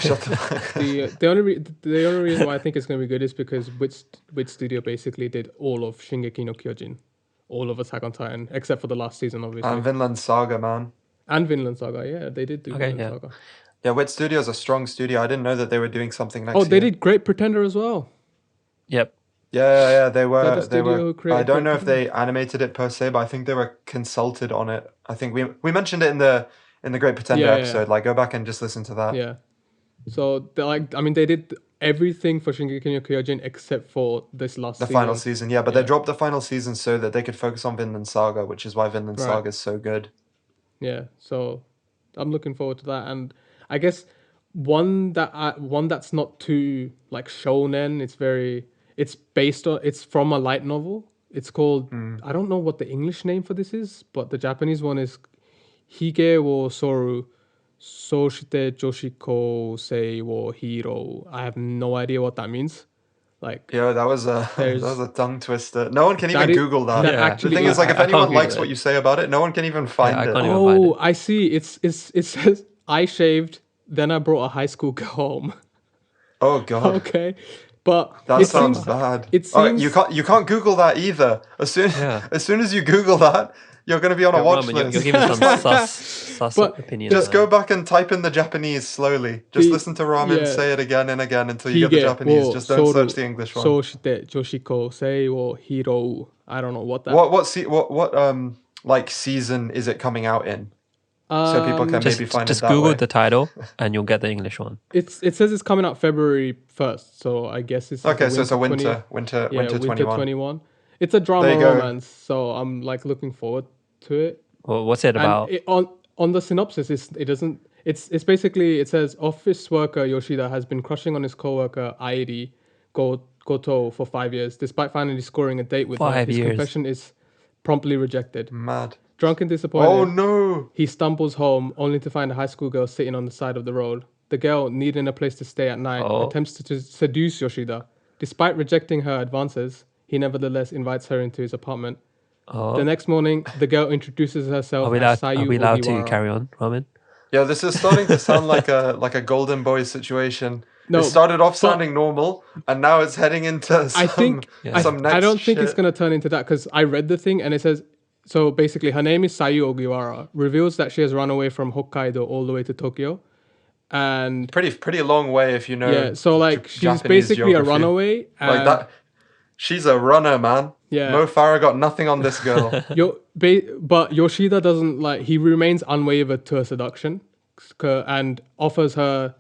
Shut the fuck. the only reason why I think it's going to be good is because Wit Studio basically did all of Shingeki no Kyojin, all of Attack on Titan, except for the last season, obviously, And Vinland Saga, man. and Vinland Saga. Yeah, they did do Okay, Vinland yeah. Saga. Yeah, Wit Studio is a strong studio. I didn't know that they were doing something next Oh, year. they did Great Pretender as well. Yep. Yeah, they They're were. the studio who I created don't Great know if Pretender. they animated it per se, but I think they were consulted on it. I think we mentioned it in the Great Pretender Yeah. episode. Like, go back and just listen to that. Yeah. So they did everything for Shingeki no Kyojin except for this last The season. final season, yeah, but they dropped the final season so that they could focus on Vinland Saga, which is why Vinland Right. Saga is so good. Yeah, so I'm looking forward to that, and I guess one that's not too like shonen. It's from a light novel. It's called I don't know what the English name for this is, but the Japanese one is Hige wo Soru Soshite Joshiko Sei wo Hiro. I have no idea what that means. Like Yeah, that was a tongue twister. No one can even Google that. that Yeah. actually The thing is, like, if I can't anyone Google likes it. what you say about it, no one can even find I it. can't even find it. I see. It says I shaved, then I brought a high school girl home. Oh god, Okay, but that it sounds seems bad. it Oh, seems- you can't Google that either. As soon Yeah. as soon as you Google that, you're gonna be on a Yo, watch Ramen, list. you're giving some sus But opinions. Just go back and type in the Japanese slowly. Just The- listen to Ramen yeah. say it again and again until you get the Hige Japanese. wo Just don't soru search the English one. Soshite Joshiko Sei wo Hiro. I don't know what that. What like season is it coming out in? So people can maybe find just it that Google way. the title and you'll get the English one. It says it's coming out February 1st, so I guess it's Okay, so it's a 20 winter yeah, 21. 21. It's a drama There you go. romance, so I'm like looking forward to it. Well, what's it about? And on the synopsis, it's basically, it says office worker Yoshida has been crushing on his coworker Airi Goto for 5 years. Despite finally scoring a date with her, 5 his years. confession is promptly rejected. Mad. Drunk and disappointed, Oh no! he stumbles home only to find a high school girl sitting on the side of the road. The girl, needing a place to stay at night, Oh. attempts to seduce Yoshida. Despite rejecting her advances, he nevertheless invites her into his apartment. Oh. The next morning, the girl introduces herself Are we as allowed, Sayu are we allowed to Ogiwara. carry on, Ramen? Yeah, this is starting to sound like a Golden Boy situation. No, it started off but- sounding normal, and now it's heading into some. I think some next I don't think it's shit. gonna turn into that because I read the thing and it says so basically her name is Sayu Ogiwara. Reveals that she has run away from Hokkaido all the way to Tokyo, and Pretty long way if you know. yeah, so like she's Japanese basically a geography. runaway. Like And that. She's a runner, man. Yeah. Mo Farah got nothing on this girl. But Yoshida doesn't like. He remains unwavered to her seduction, and offers her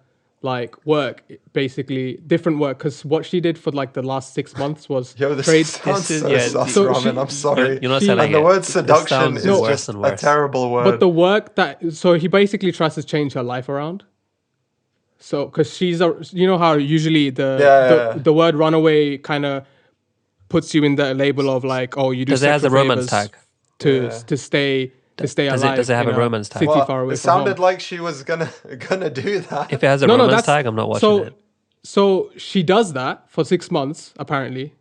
like work, basically different work. Because what she did for like the last 6 months was Yo, this trade. sounds This is- so yeah, sus, so Ramen. she- I'm sorry. You're not She- selling And the it. word This seduction sounds is worse just and a worse. terrible word. But the work that so he basically tries to change her life around. So because she's a, you know how usually Yeah. the word runaway kind of puts you in the label of like, oh, you do Because it has sexual a romance favors tag. to Yeah. to stay Does alive. it have in a romance tag? City Well, far away it from home. sounded like she was gonna do that. If it has a No, romance that's tag, I'm not watching it. So she does that for 6 months apparently,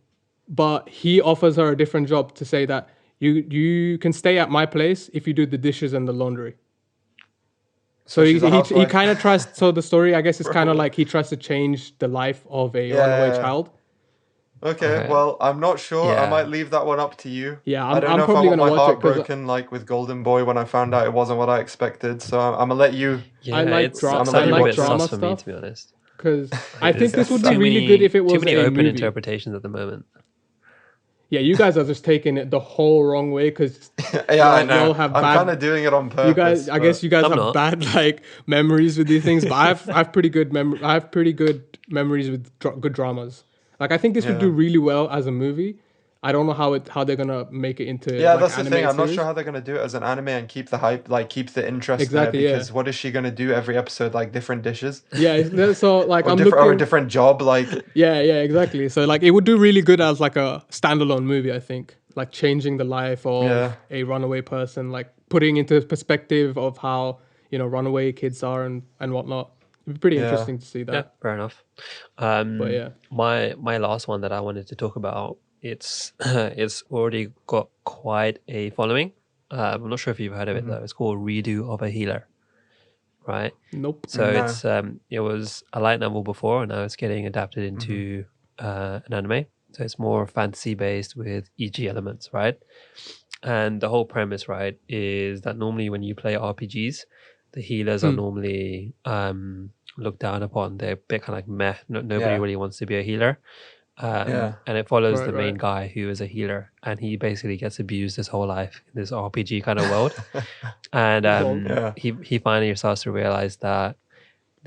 but he offers her a different job to say that you can stay at my place if you do the dishes and the laundry. So she's a he housewife. kind of tries. So the story, I guess, is kind of Bro. like he tries to change the life of a Yeah, runaway yeah, yeah. child. Okay, Okay. well, I'm not sure. I Yeah. might leave that one up to you. Yeah, I don't I'm know if I probably want gonna my watch heart it 'cause- broken like with Golden Boy when I found out it wasn't what I expected. So I'm gonna let you. Yeah, I like it's dra- I'm gonna sounding let a you bit watch drama sus for me, stuff. to be honest. Because I think There's this would be too really good if it was too many a open movie. interpretations at the moment. Yeah, you guys are just taking it the whole wrong way because Yeah, I know. y'all have I'm bad. kind of doing it on purpose. You guys, I guess you guys I'm have not. bad like memories with these things, but I have pretty good I have pretty good memories with good dramas. Like I think this would do Yeah. really well as a movie. I don't know how they're gonna make it into Yeah, like that's the animated thing. I'm not series. sure how they're gonna do it as an anime and keep the hype, like keep the interest Exactly, there. yeah. Because what is she gonna do every episode? Like different dishes, So like I'm or a looking. different job. Like Yeah, exactly. So like it would do really good as like a standalone movie, I think. Like changing the life of Yeah. a runaway person, like putting into perspective of how, runaway kids are and whatnot. It'd be pretty Yeah. interesting to see that. Yeah, fair enough. But yeah. My last one that I wanted to talk about, it's it's already got quite a following. I'm not sure if you've heard of it though. It's called Redo of a Healer, right? Nope. So No. it's it was a light novel before, and now it's getting adapted into an anime. So it's more fantasy based with EG elements, right? And the whole premise, right, is that normally when you play RPGs, the healers are normally looked down upon. They're a bit kind of like meh. Nobody Yeah. really wants to be a healer. Yeah. And it follows Right, the main right. guy who is a healer, and he basically gets abused his whole life in this RPG kind of world. And Yeah. he finally starts to realize that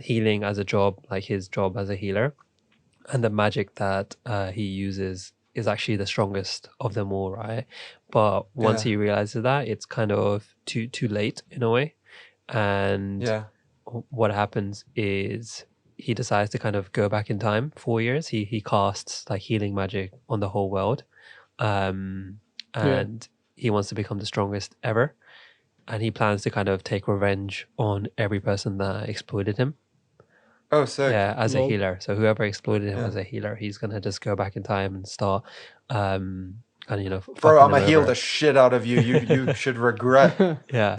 healing as a job, like his job as a healer, and the magic that he uses is actually the strongest of them all, right? But once Yeah. he realizes that, it's kind of too late in a way. And Yeah. what happens is he decides to kind of go back in time 4 years. He casts like healing magic on the whole world, and he wants to become the strongest ever. And he plans to kind of take revenge on every person that exploited him. Oh, sick. Yeah, as a Lol. healer. So whoever exploited him Yeah. as a healer, he's gonna just go back in time and start, and Bro, fucking I'm gonna them heal over. the shit out of you. You should regret. Yeah,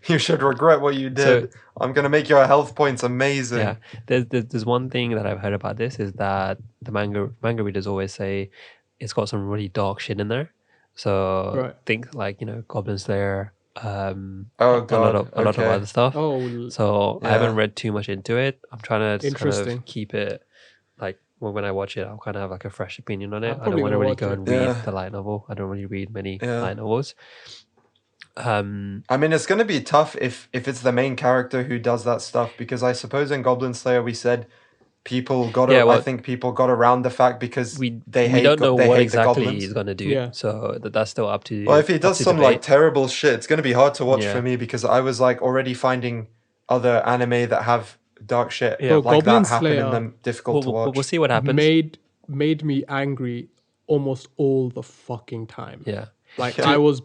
You should regret what you did. I'm gonna make your health points amazing. yeah. There's one thing that I've heard about this is that the manga readers always say it's got some really dark shit in there. So Right. think like Goblin Slayer, Oh a god. lot of Okay. other stuff. Oh, So I Yeah. haven't read too much into it. I'm trying to just kind Interesting. of keep it like when I watch it, I'll kind of have like a fresh opinion on it. I'm I don't probably want to gonna really watch go it. and read Yeah. the light novel. I don't really read many Yeah. light novels. I mean, it's gonna be tough if it's the main character who does that stuff, because I suppose in Goblin Slayer we said people got. Yeah, well, I think people got around the fact because we they hate. don't know they what hate exactly the goblins. he's gonna do. Yeah. So that's still up to. Well, if he up does to some like debate. terrible shit, it's gonna be hard to watch Yeah. for me, because I was like already finding other anime that have dark shit Yeah. like Goblin that happen in Slayer them difficult to watch. We'll see what happens. made me angry almost all the fucking time. Yeah. Like Yeah. I was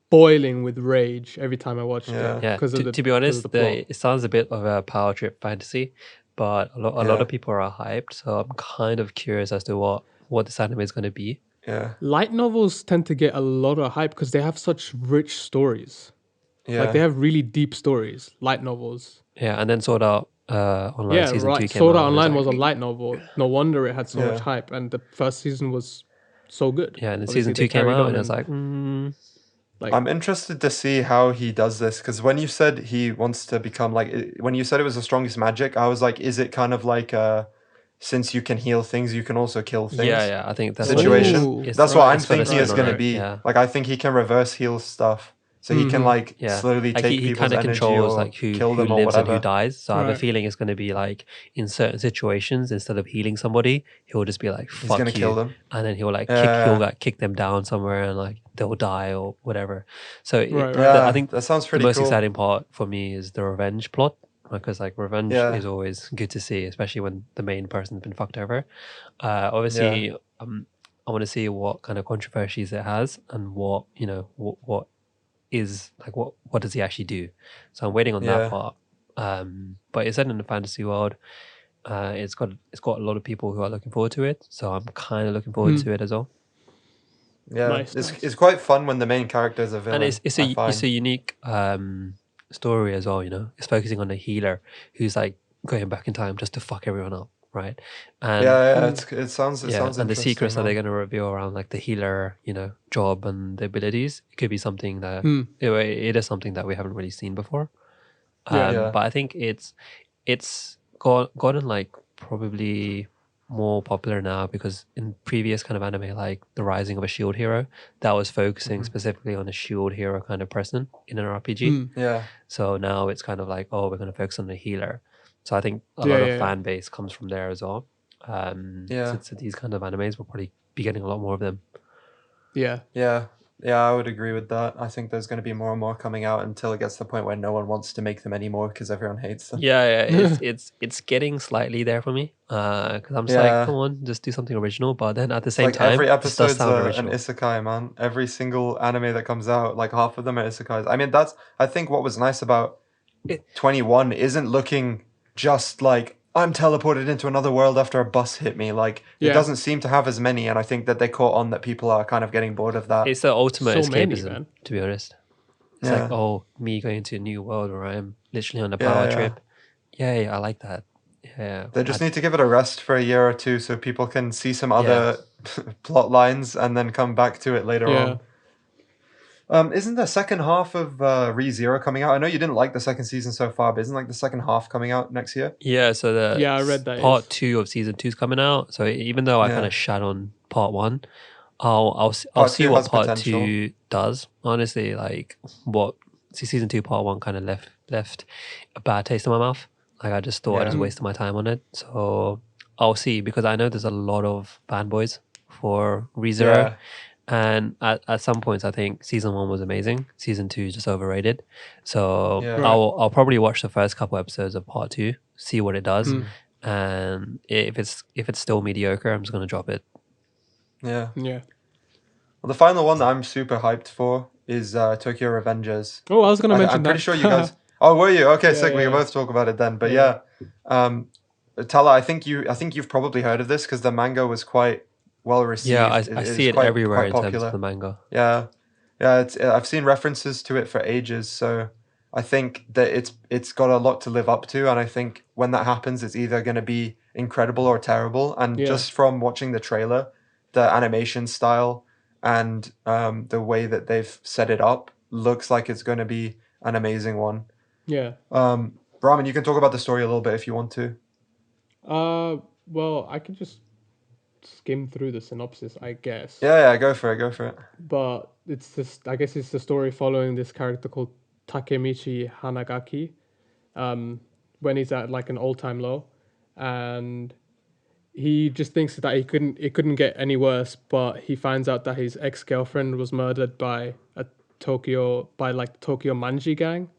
boiling with rage every time I watched Yeah. it. Yeah, Because of to be honest, the plot. it sounds a bit of a power trip fantasy, but a lot Yeah. of people are hyped. So I'm kind of curious as to what this anime is going to be. Yeah, Light novels tend to get a lot of hype because they have such rich stories. yeah. Like they have really deep stories. Light novels. Yeah, and then Sword Art Online Yeah, season 2 right. came Sword out. Art and it Online was was a light novel. No wonder it had so much Yeah. hype, and the first season was so good. yeah, and then Obviously, season they 2 came carried out, on and it was like, like I'm interested to see how he does this, because when you said he wants to become like, when you said it was the strongest magic, I was like, is it kind of like since you can heal things, you can also kill things? yeah, I think that's Situation. Ooh, That's what I'm it's got a thinking spin is on going to it, be. yeah. Like, I think he can reverse heal stuff. So he can like Yeah, slowly like take he people's kind of energy controls or like who kill them or lives and who whatever. dies. So I have a Right. feeling it's going to be like in certain situations, instead of healing somebody, he'll just be like He's "fuck gonna you," kill them. and then he'll like Yeah, kick them down somewhere, and like they'll die or whatever. So Right. Right. I yeah, think that sounds the pretty most cool. exciting part for me is the revenge plot, because like revenge Yeah, is always good to see, especially when the main person's been fucked over. yeah, Obviously, I want to see what kind of controversies it has and what what is like what does he actually do. So I'm waiting on that yeah, part. But it's set in the fantasy world. It's got a lot of people who are looking forward to it, so I'm kind of looking forward to it as well. yeah. Nice. It's quite fun when the main character is a And villain, I it's find. a unique story as well. It's focusing on a healer who's like going back in time just to fuck everyone up, right? And Yeah, yeah. It yeah, sounds and the interesting, secrets that they're man. going to reveal around like the healer, job and the abilities, it could be something that Hmm. it is something that we haven't really seen before. Yeah. Yeah, But I think it's gotten like probably more popular now, because in previous kind of anime like The Rising of a Shield Hero, that was focusing specifically on a shield hero kind of person in an RPG. Hmm. yeah, So now it's kind of like, oh, we're going to focus on the healer. So I think a Yeah. lot of Yeah. Yeah. fan base comes from there as well. yeah. So these kind of animes will probably be getting a lot more of them. Yeah. Yeah, yeah, I would agree with that. I think there's going to be more and more coming out until it gets to the point where no one wants to make them anymore because everyone hates them. Yeah, it's getting slightly there for me. Because I'm just like, Yeah, come on, just do something original. But then at the it's same like time, every this does episode's sound an original. isekai, man. Every single anime that comes out, like half of them are isekais. I mean, I think what was nice about It, 21 isn't looking just like I'm teleported into another world after a bus hit me. Like it Yeah. doesn't seem to have as many, and I think that they caught on that people are kind of getting bored of that. it's the ultimate So many, escapism, man. to be honest. It's like, Yeah, oh, me going to a new world where I'm literally on a yeah, power yeah. trip. Yay, I like that. Yeah, They just need to give it a rest for a year or two so people can see some yeah. other plot lines and then come back to it later Yeah. on. Isn't the second half of ReZero coming out? I know you didn't like the second season so far, but isn't like the second half coming out next year? Yeah, so the Yeah. I read that part is. 2 of season 2 is coming out. So even though I kind Yeah. of shat on part 1, I'll Part see two what has part potential. 2 does. Honestly, like what season 2 part 1 kind of left a bad taste in my mouth. Like I just thought I Yeah. just wasted my time on it. So I'll see, because I know there's a lot of fanboys for ReZero. Yeah. And at some points, I think season 1 was amazing. Season 2 is just overrated. So Yeah. Right. I'll probably watch the first couple episodes of part 2, see what it does, Hmm. and if it's still mediocre, I'm just gonna drop it. Yeah. Yeah. Well, the final one that I'm super hyped for is Tokyo Revengers. Oh, I was gonna mention I'm pretty that. sure you guys. Oh, were you? Okay, Yeah, sick. We can yeah, both talk about it then. But yeah. um, Tala, I think you've probably heard of this because the manga was quite well Yeah, received. I It see is it everywhere quite in terms of popular. the manga. Yeah, yeah. I've seen references to it for ages, so I think that it's got a lot to live up to, and I think when that happens, it's either going to be incredible or terrible. And Yeah. just from watching the trailer, the animation style and the way that they've set it up looks like it's going to be an amazing one. Yeah. Brahman, you can talk about the story a little bit if you want to. Well, I could just skim through the synopsis, I guess. Yeah, go for it. But it's just, I guess it's the story following this character called Takemichi Hanagaki, when he's at like an all-time low, and he just thinks that it couldn't get any worse. But he finds out that his ex-girlfriend was murdered by Tokyo Manji gang,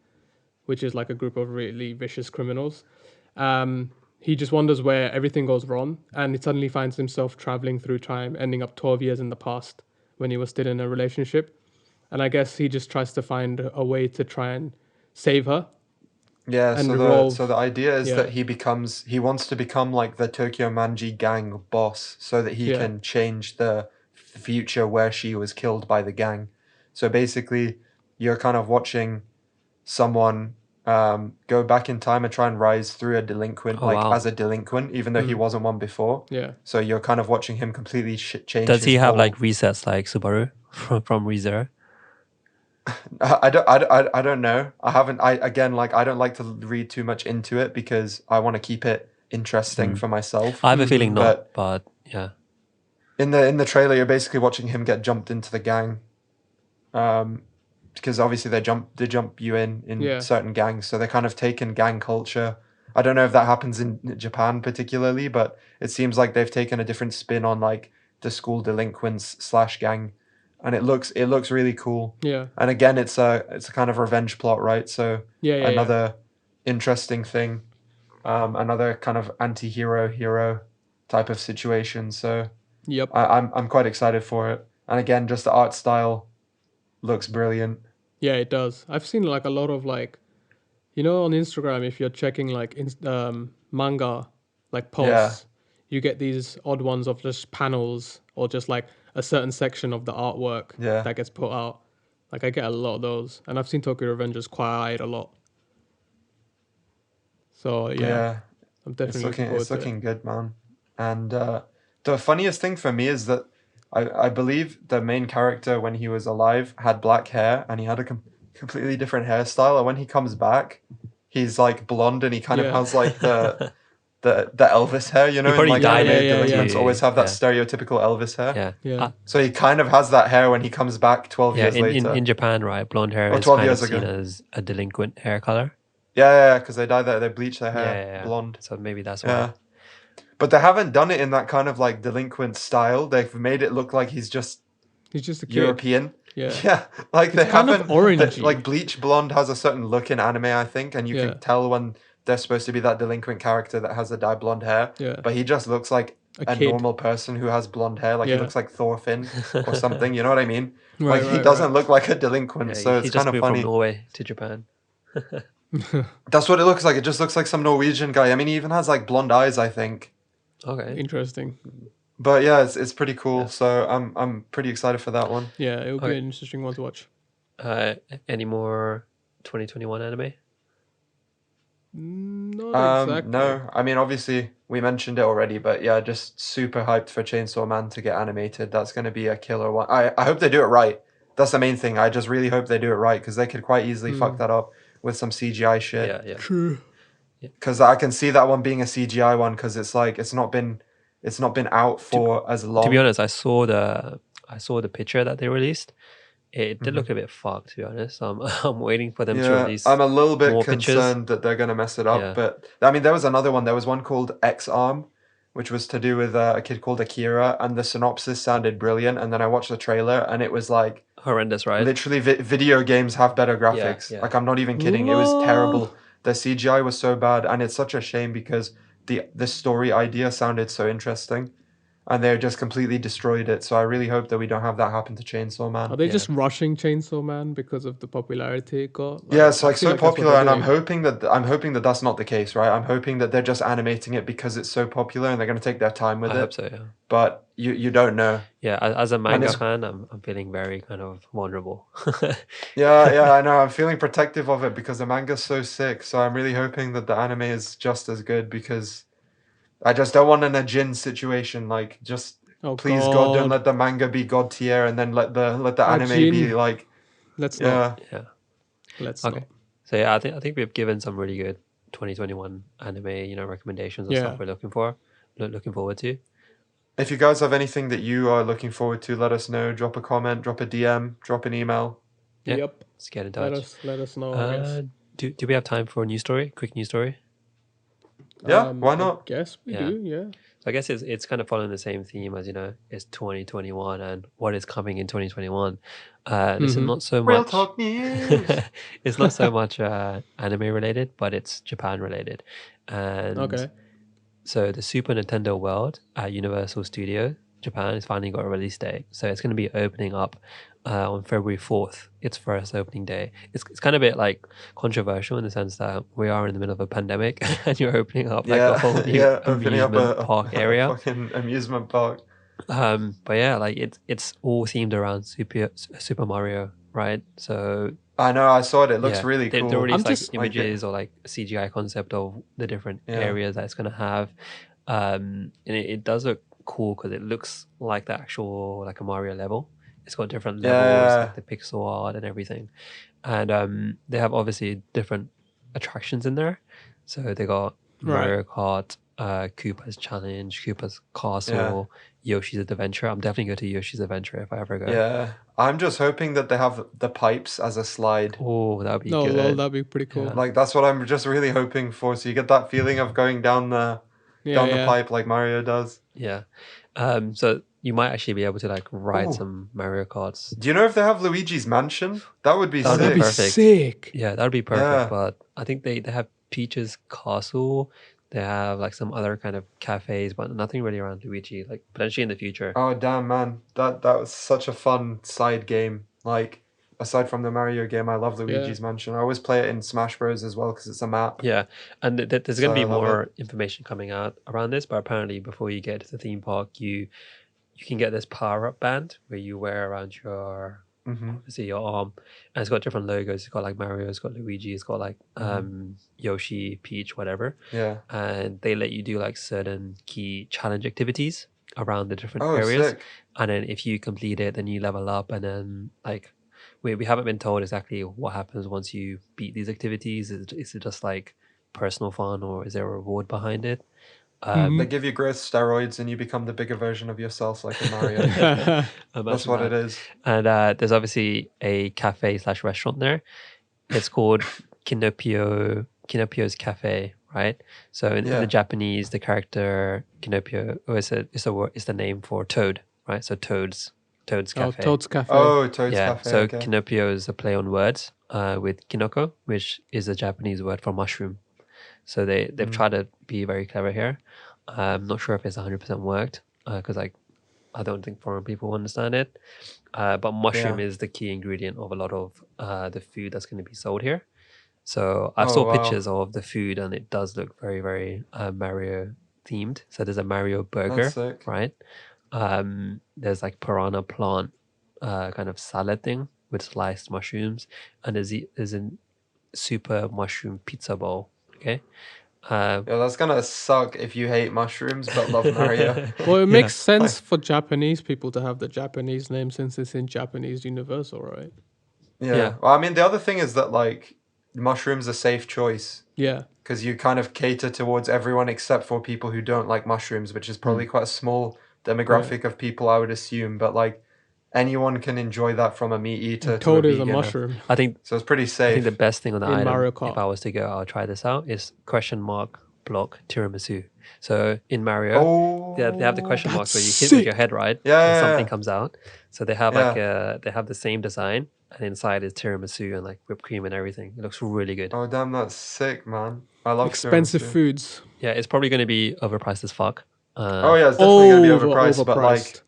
which is like a group of really vicious criminals. He just wonders where everything goes wrong, and he suddenly finds himself traveling through time, ending up 12 years in the past when he was still in a relationship. And I guess he just tries to find a way to try and save her Yeah, and so the revolve. idea is Yeah, that he wants to become like the Tokyo Manji gang boss so that he yeah, can change the future where she was killed by the gang. So basically, you're kind of watching someone go back in time and try and rise through a delinquent, Oh like wow! as a delinquent, even though he wasn't one before. yeah. So you're kind of watching him completely change Does his he have whole. like resets like Subaru from ReZero? I don't know. I haven't. I again, like I don't like to read too much into it because I want to keep it interesting for myself. I have a feeling not, But but yeah. in the trailer, you're basically watching him get jumped into the gang, because obviously they jump you in Yeah. certain gangs, so they're kind of taken gang culture. I don't know if that happens in Japan particularly, but it seems like they've taken a different spin on like the school delinquents / gang, and it looks really cool. Yeah. And again, it's a kind of revenge plot, right? So Yeah. another interesting thing, another kind of anti-hero hero type of situation. So Yep. I'm quite excited for it. And again, just the art style looks brilliant. Yeah, it does. I've seen like a lot of like, on Instagram, if you're checking like manga like posts, you get these odd ones of just panels or just like a certain section of the artwork Yeah. that gets put out. Like I get a lot of those, and I've seen Tokyo Revengers quite a lot. So yeah, I'm definitely looking forward It's to looking good, man. And the funniest thing for me is that I believe the main character when he was alive had black hair and he had a completely different hairstyle, and when he comes back, he's like blonde and he kind of Yeah. has like the Elvis hair, you know, probably and like dyed anime it delinquents to- always have that yeah. stereotypical Elvis hair. Yeah. Yeah. So he kind of has that hair when he comes back 12 Yeah, years later. in Japan, right, blonde hair Or is 12 kind of years seen ago. as a delinquent hair color. Yeah, because they they bleach their Yeah, hair yeah. blonde. So maybe that's Yeah. why. But they haven't done it in that kind of like delinquent style. They've made it look like he's just He's just a kid. European. Yeah. Yeah, like they It's kind of haven't. orangey. Like bleach blonde has a certain look in anime, I think, and you Yeah. can tell when they're supposed to be that delinquent character that has the dye blonde hair. Yeah. But he just looks like A a kid. normal person who has blonde hair. Like he Yeah. looks like Thorfinn or something. You know what I mean? Right, Like he right, doesn't right. look like a delinquent, Yeah, so he it's just kind of moved from funny. Norway to Japan. That's what it looks like. It just looks like some Norwegian guy. I mean, he even has like blonde eyes, I think. Okay. Interesting. But yeah, it's pretty cool. Yeah. So I'm pretty excited for that one. Yeah, it will be Okay. an interesting one to watch. Any more 2021 anime? Not exactly. No, I mean obviously we mentioned it already, but yeah, just super hyped for Chainsaw Man to get animated. That's gonna be a killer one. I hope they do it right. That's the main thing. I just really hope they do it right because they could quite easily fuck that up with some CGI shit. Yeah, yeah. True. Because I can see that one being a CGI one because it's like it's not been out for as long. To be honest, I saw the picture that they released. It did look a bit fucked, to be honest. I'm waiting for them to Yeah, release. I'm a little bit more pictures. concerned that they're gonna mess it up. Yeah. But I mean, there was another one. There was one called X Arm, which was to do with a kid called Akira, and the synopsis sounded brilliant. And then I watched the trailer, and it was like Horrendous, right? literally video games have better graphics. yeah. Like I'm not even kidding. It was terrible. The CGI was so bad, and it's such a shame because the story idea sounded so interesting, and they just completely destroyed it. So I really hope that we don't have that happen to Chainsaw Man. Are they Yeah. just rushing Chainsaw Man because of the popularity it got? Yeah, it's I like feel so that's what popular, they're and I'm doing. hoping that that's not the case, right? I'm hoping that they're just animating it because it's so popular, and they're gonna take their time with I it. hope so, yeah. But you don't know. Yeah, as a manga it's- fan, I'm feeling very kind of vulnerable. Yeah, I know. I'm feeling protective of it because the manga's so sick. So I'm really hoping that the anime is just as good because I just don't want an Ajin situation. Like, just Oh, please God, don't let the manga be God tier, and then let the anime be Ajin. like Let's yeah. not. Yeah. Let's Okay. not. So yeah, I think we've given some really good 2021 anime, recommendations and Yeah. stuff we're looking for, looking forward to. If you guys have anything that you are looking forward to, let us know. Drop a comment, drop a DM, drop an email. Yeah. Yep. Let's get in Let touch. us know. I guess. Do we have time for a news story? Quick news story. Yeah, why not? I guess we Yeah. do. Yeah. So I guess it's kind of following the same theme as it's 2021 and what is coming in 2021. This is not so Real much. talk news. It's not so much anime related, but it's Japan related. And Okay. so the Super Nintendo World at Universal Studio Japan has finally got a release date. So it's going to be opening up on February 4th, its first opening day. It's kind of a bit like controversial in the sense that we are in the middle of a pandemic and you're opening up like a whole new opening up amusement a park area. fucking amusement park. But yeah, like it's all themed around Super Mario, right? So I know, I saw it. It looks yeah, really they cool. released I'm like just- images or like CGI concept of the different Yeah. areas that it's gonna have, and it does look cool because it looks like the actual like a Mario level. It's got different levels, Yeah. like the pixel art and everything, and they have obviously different attractions in there. So they got Right. Mario Kart, Koopa's Challenge, Koopa's Castle, Yoshi's Adventure. I'm definitely going to Yoshi's Adventure if I ever go. Yeah. I'm just hoping that they have the pipes as a slide. Oh, that would be No, good. lol, that'd be pretty cool. Yeah. Like that's what I'm just really hoping for. So you get that feeling of going down the Yeah. pipe like Mario does. Yeah. So you might actually be able to like ride Ooh. some Mario Karts. Do you know if they have Luigi's Mansion? That would be That would sick. That'd be perfect. sick. Yeah, that would be perfect. Yeah. But I think they have Peach's Castle. They have like some other kind of cafes, but nothing really around Luigi. Like potentially in the future. Oh damn, man, that was such a fun side game. Like aside from the Mario game, I love Luigi's Mansion. I always play it in Smash Bros as well because it's a map. Yeah, and there's going So to I be love more information coming out around this. But apparently, before you get to the theme park, you can get this power up band where you wear around your Mm-hmm. obviously your arm, and it's got different logos. It's got like Mario, it's got Luigi, it's got like Yoshi, Peach, whatever. Yeah. And they let you do like certain key challenge activities around the different Oh, areas. sick. And then if you complete it, then you level up. And then like we haven't been told exactly what happens once you beat these activities. Is it just like personal fun, or is there a reward behind it? They give you growth steroids and you become the bigger version of yourself, like in Mario. That's Imagine what that. it is. And there's obviously a cafe slash restaurant there. It's called Kinopio's Cafe, right? So in Yeah. the Japanese, the character Kinopio, it's the name for Toad, right? So Toad's Oh, Cafe. Toad's Cafe. Oh, Toad's Yeah. Cafe. So Okay. Kinopio is a play on words with kinoko, which is a Japanese word for mushroom. So they've tried to be very clever here. I'm not sure if it's 100% worked because I don't think foreign people understand it. But mushroom Yeah. is the key ingredient of a lot of the food that's going to be sold here. So I've Oh, saw wow. pictures of the food and it does look very, very Mario themed. So there's a Mario burger, That's sick. right? There's like piranha plant kind of salad thing with sliced mushrooms, and there's a super mushroom pizza bowl. Okay. Yeah, that's gonna suck if you hate mushrooms but love Mario. Well, it makes sense for Japanese people to have the Japanese name since it's in Japanese Universal, right? Yeah. Yeah. Well, I mean, the other thing is that like mushrooms are a safe choice Yeah. because you kind of cater towards everyone except for people who don't like mushrooms, which is probably quite a small demographic of people, I would assume. But like anyone can enjoy that from a meat eater to a Toad is a vegan. mushroom I think So it's pretty I think the safe. best thing on the in item, Mario Kart. if I was to go, I'll try this out, is question mark block tiramisu. So in Mario, Oh, they have the question marks where you hit That's with your head, right? Yeah, And yeah, something yeah. comes out. So they have Yeah. they have the same design, and inside is tiramisu and like whipped cream and everything. It looks really good. Oh, damn, that's sick, man. I love Expensive tiramisu. foods. Yeah, it's probably going to be overpriced as fuck. Oh yeah, it's definitely gonna be overpriced, but like, Overpriced.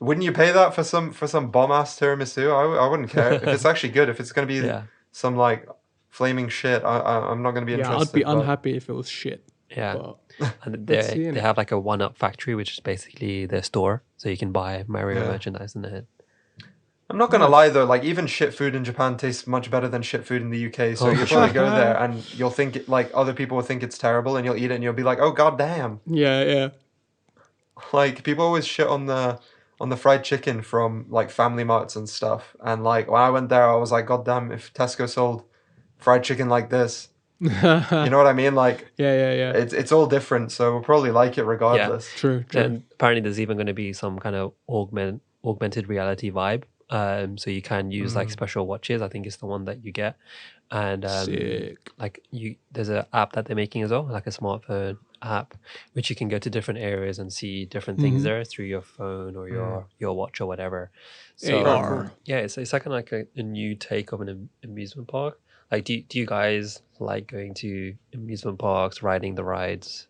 wouldn't you pay that for some bomb ass tiramisu? I wouldn't care if it's actually good. If it's gonna be Yeah, some like flaming shit, I'm not gonna be Yeah, interested. I'd be but- unhappy if it was shit. yeah. But And Let's see, they innit? have like a one-up factory, which is basically their store, so you can buy Mario Yeah. merchandise in it. I'm not gonna Nice. lie though, like even shit food in Japan tastes much better than shit food in the UK. So Oh, you'll for probably sure. go there and you'll think like other people will think it's terrible, and you'll eat it and you'll be like, oh god damn. yeah. Like people always shit on the fried chicken from like Family Marts and stuff. And like when I went there, I was like, god damn, if Tesco sold fried chicken like this, you know what I mean? Like Yeah. it's all different, so we'll probably like it regardless. True. And apparently, there's even going to be some kind of augmented reality vibe. So you can use like special watches. I think it's the one that you get, and Sick. like there's an app that they're making as well, like a smartphone app, which you can go to different areas and see different things there through your phone or your watch or whatever. So AR. yeah, it's like a new take of an amusement park. Like, do you guys like going to amusement parks, riding the rides?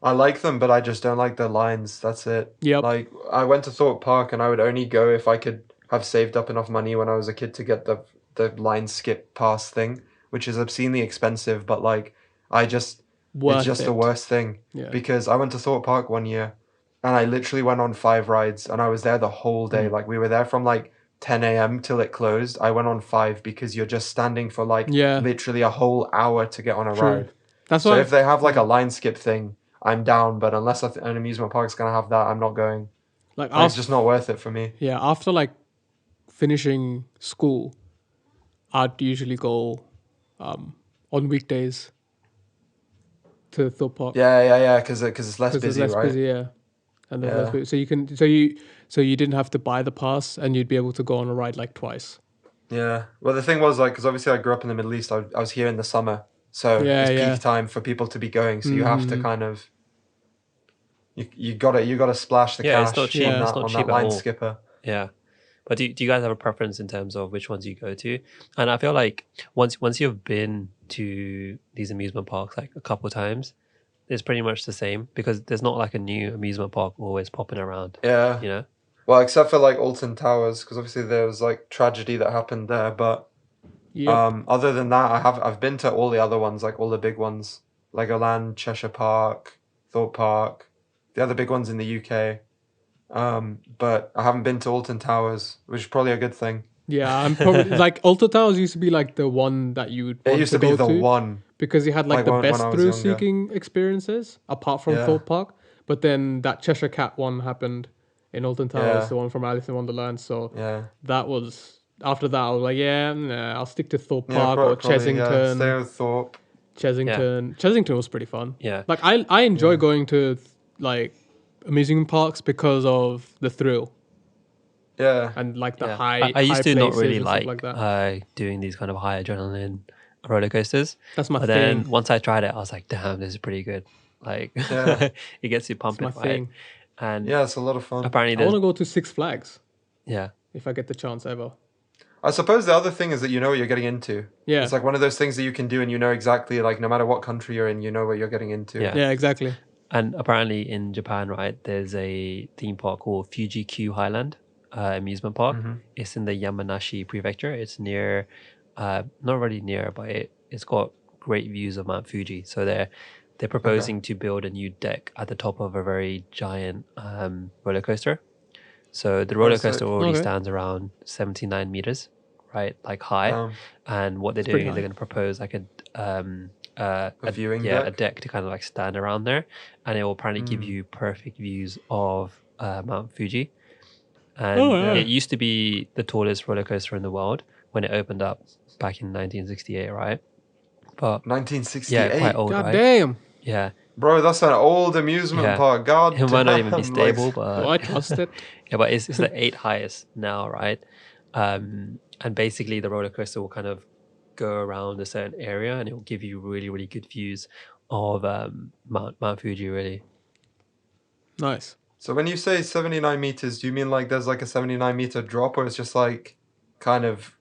I like them, but I just don't like the lines. That's it. Yep. Like I went to Thorpe Park, and I would only go if I could have saved up enough money when I was a kid to get the line skip pass thing, which is obscenely expensive. But like, it's Worth just the it. worst thing. Yeah. Because I went to Thorpe Park one year, and I literally went on 5 rides, and I was there the whole day. Like we were there from like 10 a.m. till it closed. I went on 5 because you're just standing for like Yeah. literally a whole hour to get on a True. ride. That's So why. if they have like a line skip thing, I'm down. But unless an amusement park's gonna have that, I'm not going. Like Like, it's just not worth it for me. Yeah, after like finishing school, I'd usually go on weekdays to Thorpe Park Yeah, because it's less because it's busy, less right? busy. Yeah, and there's less Yeah. busy. So you didn't have to buy the pass, and you'd be able to go on a ride like twice. Yeah. Well, the thing was, like, because obviously I grew up in the Middle East, I was here in the summer. So Yeah, it's yeah. peak time for people to be going. So you have to Mhm. kind of, you gotta splash the Yeah, cash it's not cheap. Yeah. It's on not that cheap at line all. skipper. Yeah. But do you guys have a preference in terms of which ones you go to? And I feel like once you've been to these amusement parks like a couple times, it's pretty much the same because there's not like a new amusement park always popping around. Yeah. You know? Well, except for like Alton Towers, because obviously there was like tragedy that happened there. But Yep. other than that, I've been to all the other ones, like all the big ones, Legoland, Cheshire Park, Thorpe Park, the other big ones in the UK. But I haven't been to Alton Towers, which is probably a good thing. Yeah, I'm probably like Alto Towers used to be like the one that you would It want used to to be go the to one, because it had like like the when I best was thrill younger. seeking experiences apart from Yeah. Thorpe Park. But then that Cheshire Cat one happened in Alton Towers, Yeah. the one from Alice in Wonderland. So Yeah. that was after that. I was like, yeah, nah, I'll stick to Thorpe Yeah, Park or probably, yeah. Stay Chesington. with Thorpe. Chesington was pretty fun. Yeah. Like I enjoy Yeah. going to like amusement parks because of the thrill Yeah. and like the Yeah. high I used high to not places really and stuff like that. doing these kind of high adrenaline roller coasters. That's my But then thing. once I tried it, I was like, damn, this is pretty good. Like Yeah. it gets you That's pumping, my right? thing. And Yeah, it's a lot of fun. apparently I want there's to go to Six Flags yeah. if I get the chance ever. I suppose the other thing is that you know what you're getting into. Yeah. It's like one of those things that you can do and you know exactly, like, no matter what country you're in, you know what you're getting into. Yeah. Yeah, exactly. And apparently in Japan, right, there's a theme park called Fuji Q Highland amusement park. Mm-hmm. It's in the Yamanashi prefecture. It's near, not really near, but it's got great views of Mount Fuji. So they're proposing to build a new deck at the top of a very giant roller coaster. So the roller sick. coaster already Okay. stands around 79 meters, right, like high. And what they're It's pretty doing is they're high. going to propose like a viewing a deck? deck to kind of like stand around there, and it will apparently give Mm. you perfect views of Mount Fuji. And Oh, yeah. it used to be the tallest roller coaster in the world when it opened up back in 1968, right? But 1968. yeah, quite old, God right? damn. Yeah, Bro, that's an old amusement yeah. park. God It might not even be damn, stable, like, Do but I trust it? yeah, but it's the eighth highest now, right? And basically the roller coaster will kind of go around a certain area, and it will give you really, really good views of Mount Fuji. Really, Nice. So when you say 79 meters, do you mean like there's like a 79-meter drop, or it's just like kind of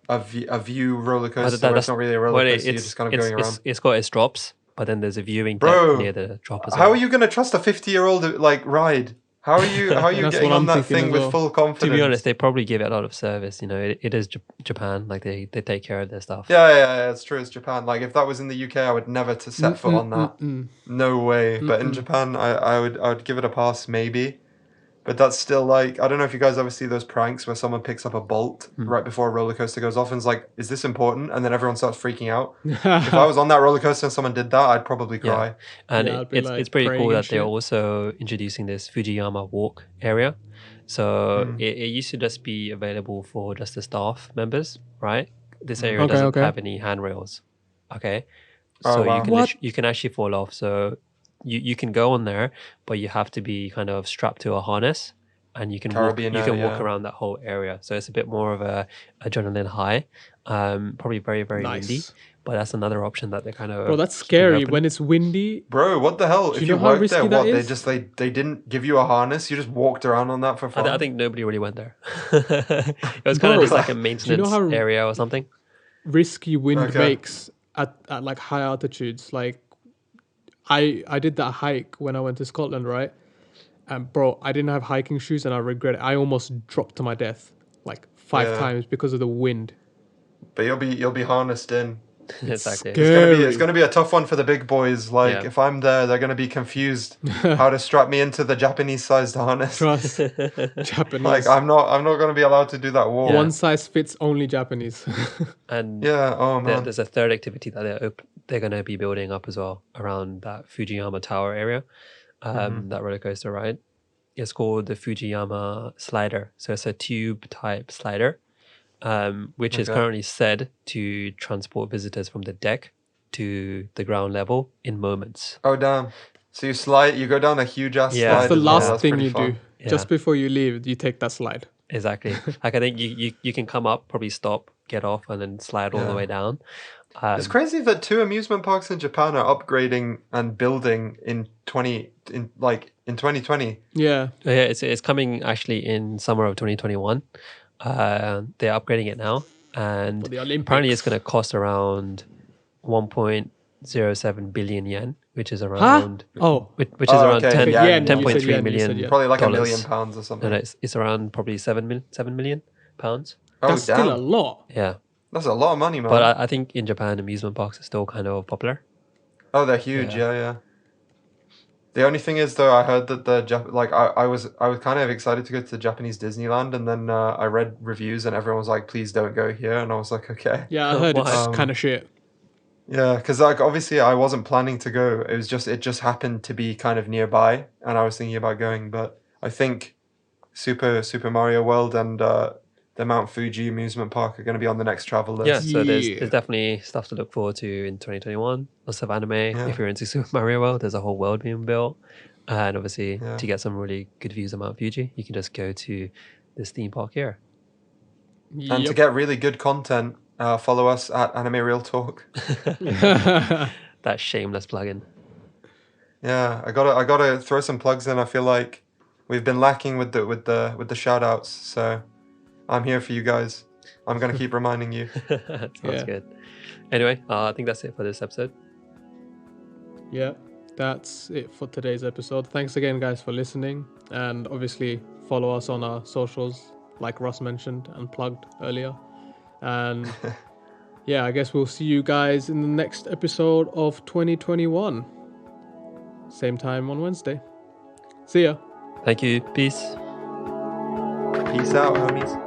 a view roller coaster where it's not really a roller coaster, you're just kind of going around? it's got its drops, but then there's a viewing deck Bro, near the drop as how well. are you going to trust a 50-year-old like ride? How are you That's getting what on I'm that thinking thing as with well. full confidence? To be honest, they probably give it a lot of service. You know, it is Japan. Like they take care of their stuff. Yeah, it's true. It's Japan. Like if that was in the UK, I would never to set foot on that. Mm-mm. No way. But in Japan, I would give it a pass maybe. But that's still like, I don't know if you guys ever see those pranks where someone picks up a bolt right before a roller coaster goes off and is like, is this important? And then everyone starts freaking out. If I was on that roller coaster and someone did that, I'd probably cry. And Yeah, I'd be, like, it's pretty praying cool and that they're shit. also introducing this Fujiyama walk area. So it used to just be available for just the staff members, right? This area Okay, doesn't okay. have any handrails. Okay. Oh, So wow. you can What? you can actually fall off. So you can go on there, but you have to be kind of strapped to a harness, and you can walk yeah. around that whole area. So it's a bit more of a adrenaline high. Probably very, very windy. Nice. But that's another option that they kind of Bro, that's keeping scary open. when it's windy. Bro, what the hell? Do If you you know how worked there, risky that what? is? They didn't give you a harness? You just walked around on that for fun? I think nobody really went there. It was kind of Bro, just like a do you know maintenance how- area or something. Risky wind Okay. makes at like high altitudes. Like I did that hike when I went to Scotland, right? And bro, I didn't have hiking shoes and I regret it. I almost dropped to my death like 5 Yeah. times because of the wind. But you'll be harnessed in. Exactly. Scary. It's gonna be a tough one for the big boys. Like Yeah. if I'm there, they're gonna be confused how to strap me into the Japanese-sized harness. Trust Japanese. Like I'm not gonna be allowed to do that walk. Yeah. One size fits only Japanese. And Yeah. Oh man. there's a third activity that they're going to be building up as well around that Fujiyama Tower area, that roller coaster ride. It's called the Fujiyama Slider. So it's a tube type slider, which is Okay. currently said to transport visitors from the deck to the ground level in moments. Oh damn! So you go down a huge ass Yeah. slide. That's the as well. last That's thing pretty you fun. do. Yeah. Just before you leave, you take that slide. Exactly. Like I think you can come up, probably stop, get off, and then slide all the Yeah. way down. It's crazy that 2 amusement parks in Japan are upgrading and building in 2020. Yeah. Yeah, it's coming actually in summer of 2021. They're upgrading it now, and For the apparently it's Olympics. going to cost around 1.07 billion yen, which is around Oh, which is Oh, around okay, 10, yen, you said 10.3 yen, you million said yen. Probably like dollars. £1 million or No, something. no, it's around probably 7 million pounds. Oh that's damn! still a lot. Yeah, That's a lot of money, man. but I think in Japan amusement parks are still kind of popular. Oh, they're huge. Yeah. Yeah. The only thing is, though, I heard that I was kind of excited to go to the Japanese Disneyland, and then I read reviews, and everyone was like, "Please don't go here," and I was like, "Okay." Yeah, I heard it's Why? kind of shit. Yeah, because like obviously I wasn't planning to go. It just happened to be kind of nearby, and I was thinking about going. But I think Super Mario World and the Mount Fuji amusement park are going to be on the next travel Yeah, list. so there's Yeah. definitely stuff to look forward to in 2021. Lots of anime. Yeah. If you're into Super Mario World, there's a whole world being built. And obviously, Yeah. to get some really good views of Mount Fuji, you can just go to this theme park here. And to get really good content, follow us at Anime Real Talk. That shameless plugin. Yeah, I gotta throw some plugs in. I feel like we've been lacking with the shout outs, so I'm here for you guys. I'm gonna keep reminding you. Sounds Yeah. good. Anyway, I think that's it for this episode. Yeah, that's it for today's episode. Thanks again, guys, for listening. And obviously, follow us on our socials, like Ross mentioned and plugged earlier. And yeah, I guess we'll see you guys in the next episode of 2021. Same time on Wednesday. See ya. Thank you. Peace. Peace out, homies.